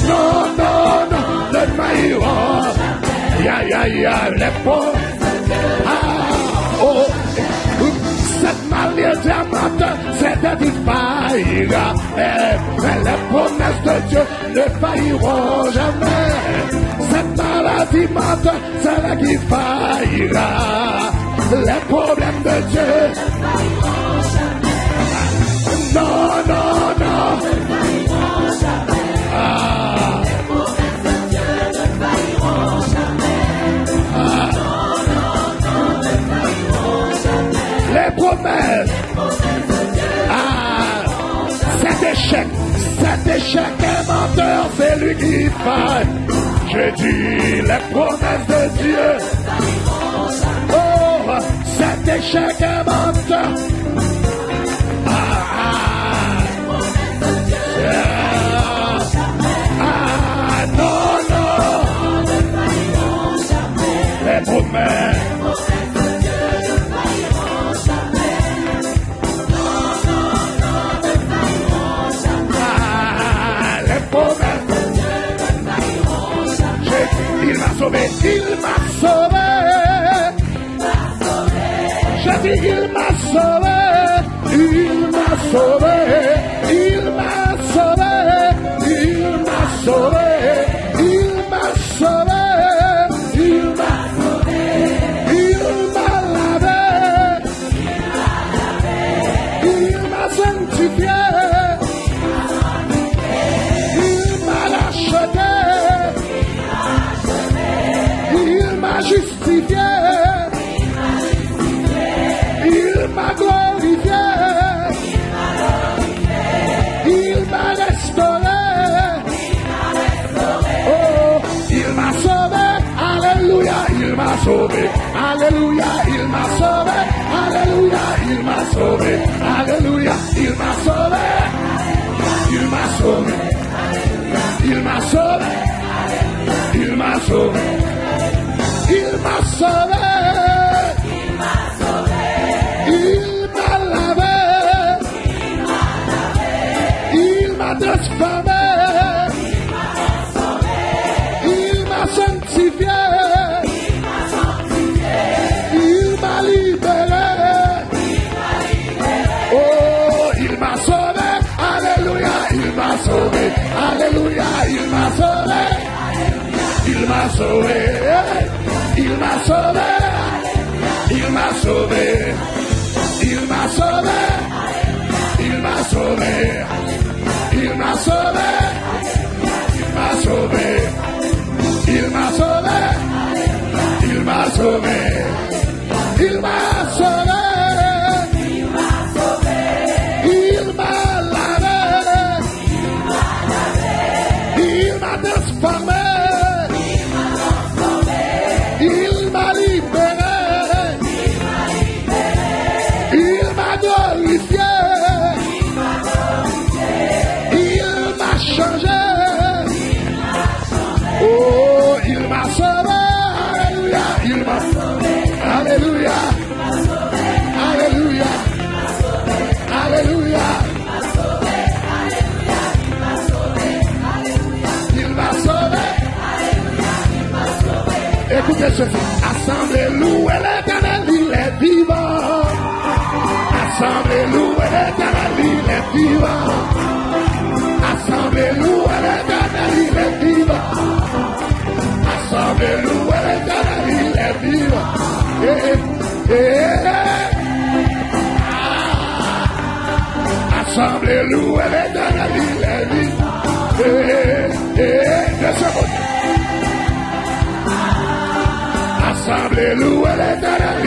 Non, non, non, ne failliront jamais. Ya, ya, ya, les promesses de Dieu. Ah, oh, cette manière diamante, c'est de faillira. Mais les promesses de Dieu ne failliront jamais. Cette maladie mentale, c'est là qui faillira. Les problèmes de Dieu ne failliront jamais. Non, non, non. Ne failliront jamais. Ah. Les promesses de Dieu ne failliront jamais. Ah. Non, non, non, ne failliront jamais. Les promesses de Dieu. Ah. Cet échec est menteur, c'est lui qui faille. J'ai dit les promesses de Dieu. Oh, cet échec est menteur. Ah, non, non. Les promesses. Il m'a sauvé, il m'a sauvé. J'ai dit il m'a sauvé, il m'a sauvé, il m'a sauvé, il m'a sauvé, il m'a sauvé, il m'a sauvé, il m'a lavé, il m'a sanctifié, il m'a racheté. Justifié, il m'a glorifié, il m'a restauré, oh, il m'a sauvé, alléluia, il m'a sauvé, alléluia, il m'a sauvé, alléluia, il m'a sauvé, alléluia, il m'a sauvé, il m'a sauvé, il m'a sauvé, il m'a sauvé. Il m'a sauvé, il m'a lavé, il m'a transformé, il m'a sanctifié, il m'a libéré, oh, il m'a sauvé, alléluia, il m'a sauvé, alléluia, il m'a sauvé, il m'a sauvé. Il m'a sauvé, il m'a sauvé, il m'a sauvé, il m'a sauvé, il m'a sauvé, il m'a sauvé, il m'a sauvé, il m'a sauvé, il m'a sauvé, il m'a lavé, il m'a transformé. Il m'a libéré, il m'a glorifié, il m'a changé, Assemblée, louez l'Éternel, il est vivant. Assemblée, louez l'Éternel, il est vivant. Assemblée, louez l'Éternel, il est vivant. Assemblée, louez l'Éternel, il est vivant. Assemblée, louez l'Éternel, il est vivant. Assemblée, louez l'Éternel.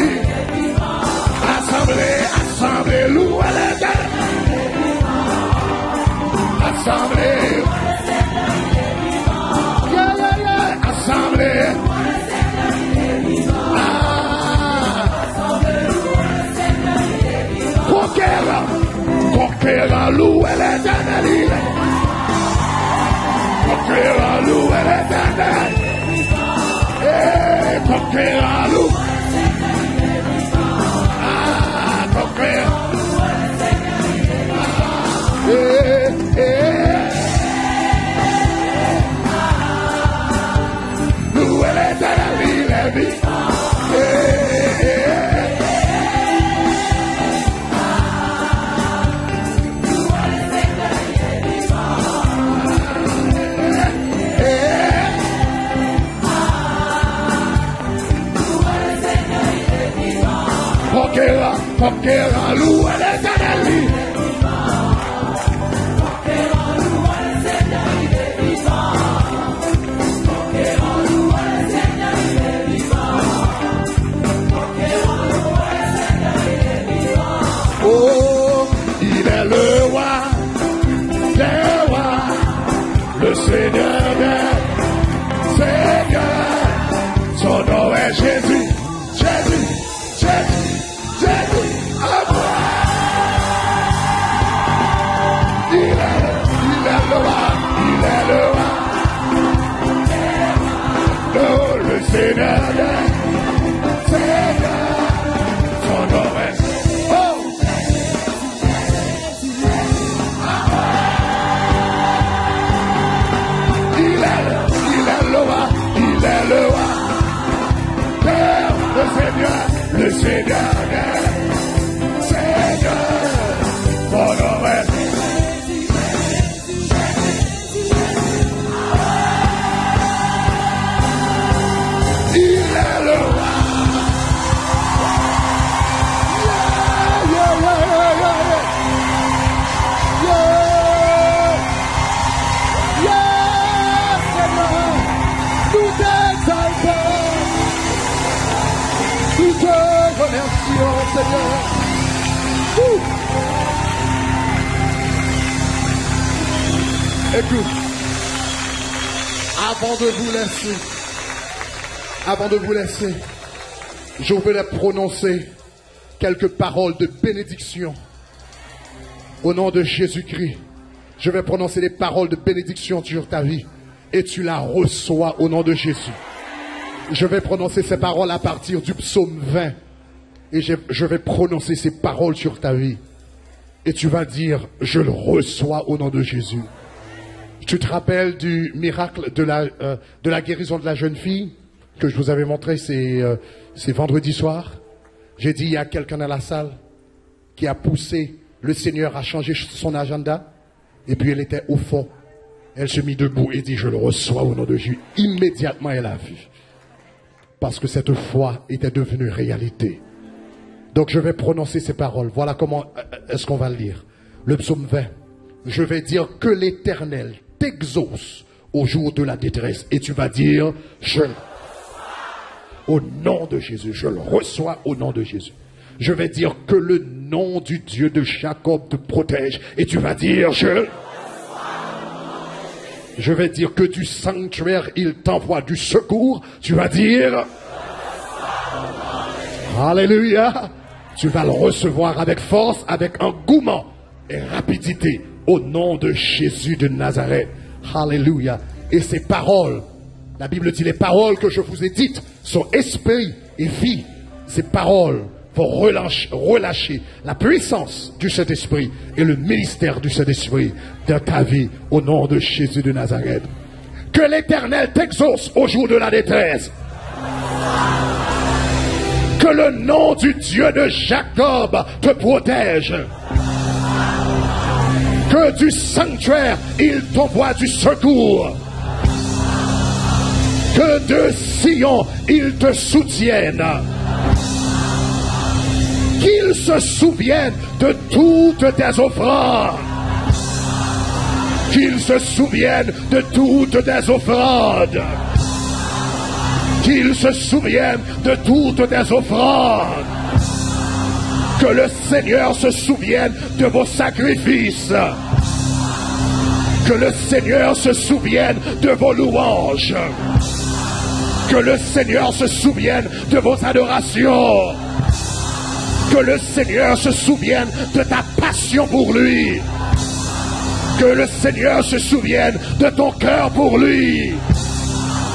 Assemblée, louez l'Éternel. Assemblée. Assemblée. Conquérant, louez l'Éternel. Conquérant, louez l'Éternel. Conquérant, louez. Conquérant. Louez l'Éternel, il est vivant. Conquérant, louez l'Éternel. Oh, il est le roi des rois, le Seigneur des seigneurs. Son nom est Jésus, Jésus, Jésus, Jésus. Il est le roi, il est le roi. Oh, le Seigneur des seigneurs. Son nom est le Seigneur des seigneurs, mon nom est il est le roi. Seigneur. Écoute, avant de vous laisser, je voulais prononcer quelques paroles de bénédiction au nom de Jésus-Christ. Je vais prononcer des paroles de bénédiction sur ta vie et tu la reçois au nom de Jésus. Je vais prononcer ces paroles à partir du psaume 20. Et je vais prononcer ces paroles sur ta vie. Et tu vas dire, je le reçois au nom de Jésus. Tu te rappelles du miracle de la guérison de la jeune fille que je vous avais montré, c'est vendredi soir. J'ai dit, il y a quelqu'un dans la salle qui a poussé le Seigneur à changer son agenda. Et puis elle était au fond. Elle se mit debout et dit, je le reçois au nom de Jésus. Immédiatement, elle a vu. Parce que cette foi était devenue réalité. Donc je vais prononcer ces paroles. Voilà comment est-ce qu'on va le lire. Le psaume 20. Je vais dire que l'Éternel t'exauce au jour de la détresse. Et tu vas dire, je le reçois au nom de Jésus. Je le reçois au nom de Jésus. Je vais dire que le nom du Dieu de Jacob te protège. Et tu vas dire, je vais dire que du sanctuaire, il t'envoie du secours. Tu vas dire, alléluia. Tu vas le recevoir avec force, avec engouement et rapidité au nom de Jésus de Nazareth. Alléluia. Et ces paroles, la Bible dit, les paroles que je vous ai dites sont esprit et vie. Ces paroles vont relâcher la puissance du Saint-Esprit et le ministère du Saint-Esprit dans ta vie au nom de Jésus de Nazareth. Que l'Éternel t'exauce au jour de la détresse. Que le nom du Dieu de Jacob te protège. Que du sanctuaire, il t'envoie du secours. Que de Sion, il te soutienne. Qu'il se souvienne de toutes tes offrandes. Qu'il se souvienne de toutes tes offrandes. Qu'il se souvienne de toutes tes offrandes. Que le Seigneur se souvienne de vos sacrifices. Que le Seigneur se souvienne de vos louanges. Que le Seigneur se souvienne de vos adorations. Que le Seigneur se souvienne de ta passion pour lui. Que le Seigneur se souvienne de ton cœur pour lui.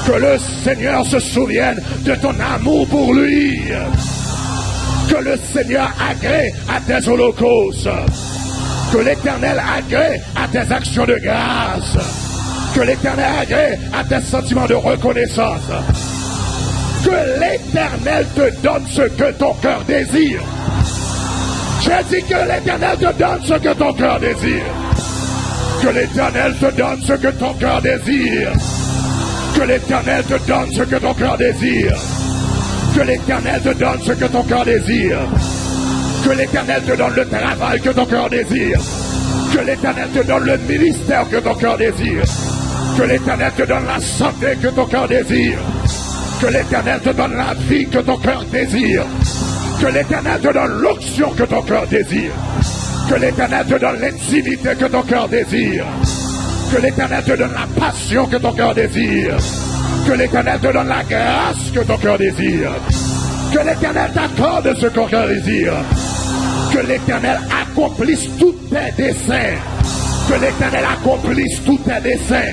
Que le Seigneur se souvienne de ton amour pour lui. Que le Seigneur agrée à tes holocaustes. Que l'Éternel agrée à tes actions de grâce. Que l'Éternel agrée à tes sentiments de reconnaissance. Que l'Éternel te donne ce que ton cœur désire. J'ai dit que l'Éternel te donne ce que ton cœur désire. Que l'Éternel te donne ce que ton cœur désire. Que l'Éternel te donne ce que ton cœur désire. Que l'Éternel te donne ce que ton cœur désire. Que l'Éternel te donne le travail que ton cœur désire. Que l'Éternel te donne le ministère que ton cœur désire. Que l'Éternel te donne la santé que ton cœur désire. Que l'Éternel te donne la vie que ton cœur désire. Que l'Éternel te donne l'onction que ton cœur désire. Que l'Éternel te donne l'intimité que ton cœur désire. Que l'Éternel te donne la passion que ton cœur désire. Que l'Éternel te donne la grâce que ton cœur désire. Que l'Éternel t'accorde ce que ton cœur désire. Que l'Éternel accomplisse tous tes desseins. Que l'Éternel accomplisse tous tes desseins.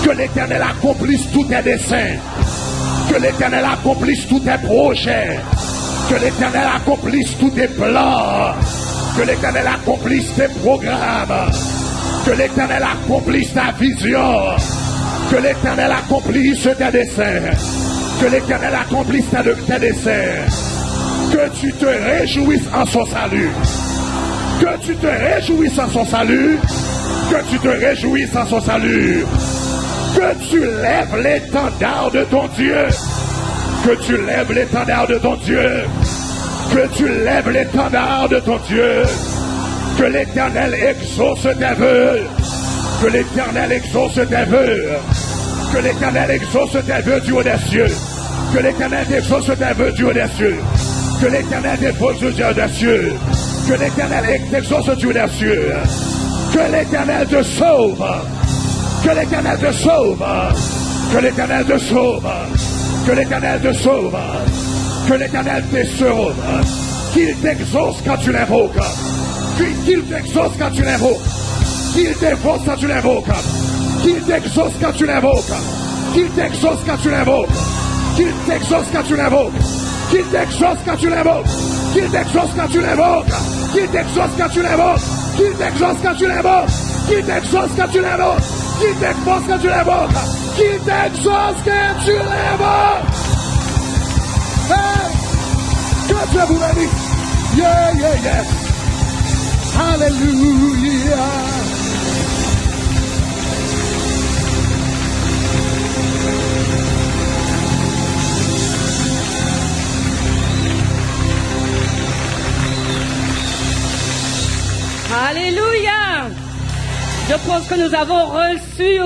Que l'Éternel accomplisse tous tes desseins. Que l'Éternel accomplisse tous tes projets. Que l'Éternel accomplisse tous tes plans. Que l'Éternel accomplisse tes programmes. Que l'Éternel accomplisse ta vision. Que l'Éternel accomplisse tes desseins. Que l'Éternel accomplisse tes desseins. Que tu te réjouisses en son salut. Que tu te réjouisses en son salut. Que tu te réjouisses en son salut. Que tu lèves l'étendard de ton Dieu. Que tu lèves l'étendard de ton Dieu. Que tu lèves l'étendard de ton Dieu. Que l'Éternel exauce tes vœux. Que l'Éternel exauce tes vœux. Que l'Éternel exauce tes vœux du haut des cieux. Que l'Éternel exauce tes vœux du haut des cieux. Que l'Éternel exauce du haut des cieux. Que l'Éternel exauce du haut des cieux. Que l'Éternel te sauve. Que l'Éternel te sauve. Que l'Éternel te sauve. Que l'Éternel te sauve. Que l'Éternel te sauve. Qu'il t'exauce quand tu l'invoques. Qu'il t'exauce quand tu l'invoques. Qu'il t'exauce quand tu l'invoques. Qu'il t'exauce quand tu l'invoques. Qu'il t'exauce quand tu l'invoques. Qu'il t'exauce quand tu l'invoques. Qu'il t'exauce quand tu l'invoques. Qu'il t'exauce quand tu l'invoques. Qu'il t'exauce quand tu l'invoques. Qu'il t'exauce quand tu l'invoques. Qu'il t'exauce quand tu l'invoques. Qu'il t'exauce quand tu l'invoques. Qu'il t'exauce quand tu l'invoques. Que Dieu vous bénisse. Yeah, yeah, yes. Hallelujah. Alléluia. Je pense que nous avons reçu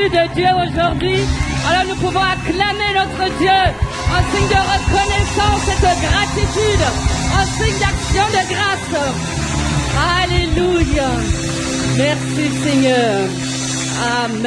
de Dieu aujourd'hui. Alors nous pouvons acclamer notre Dieu en signe de reconnaissance et de gratitude, en signe d'action de grâce. Alléluia. Merci Seigneur. Amen.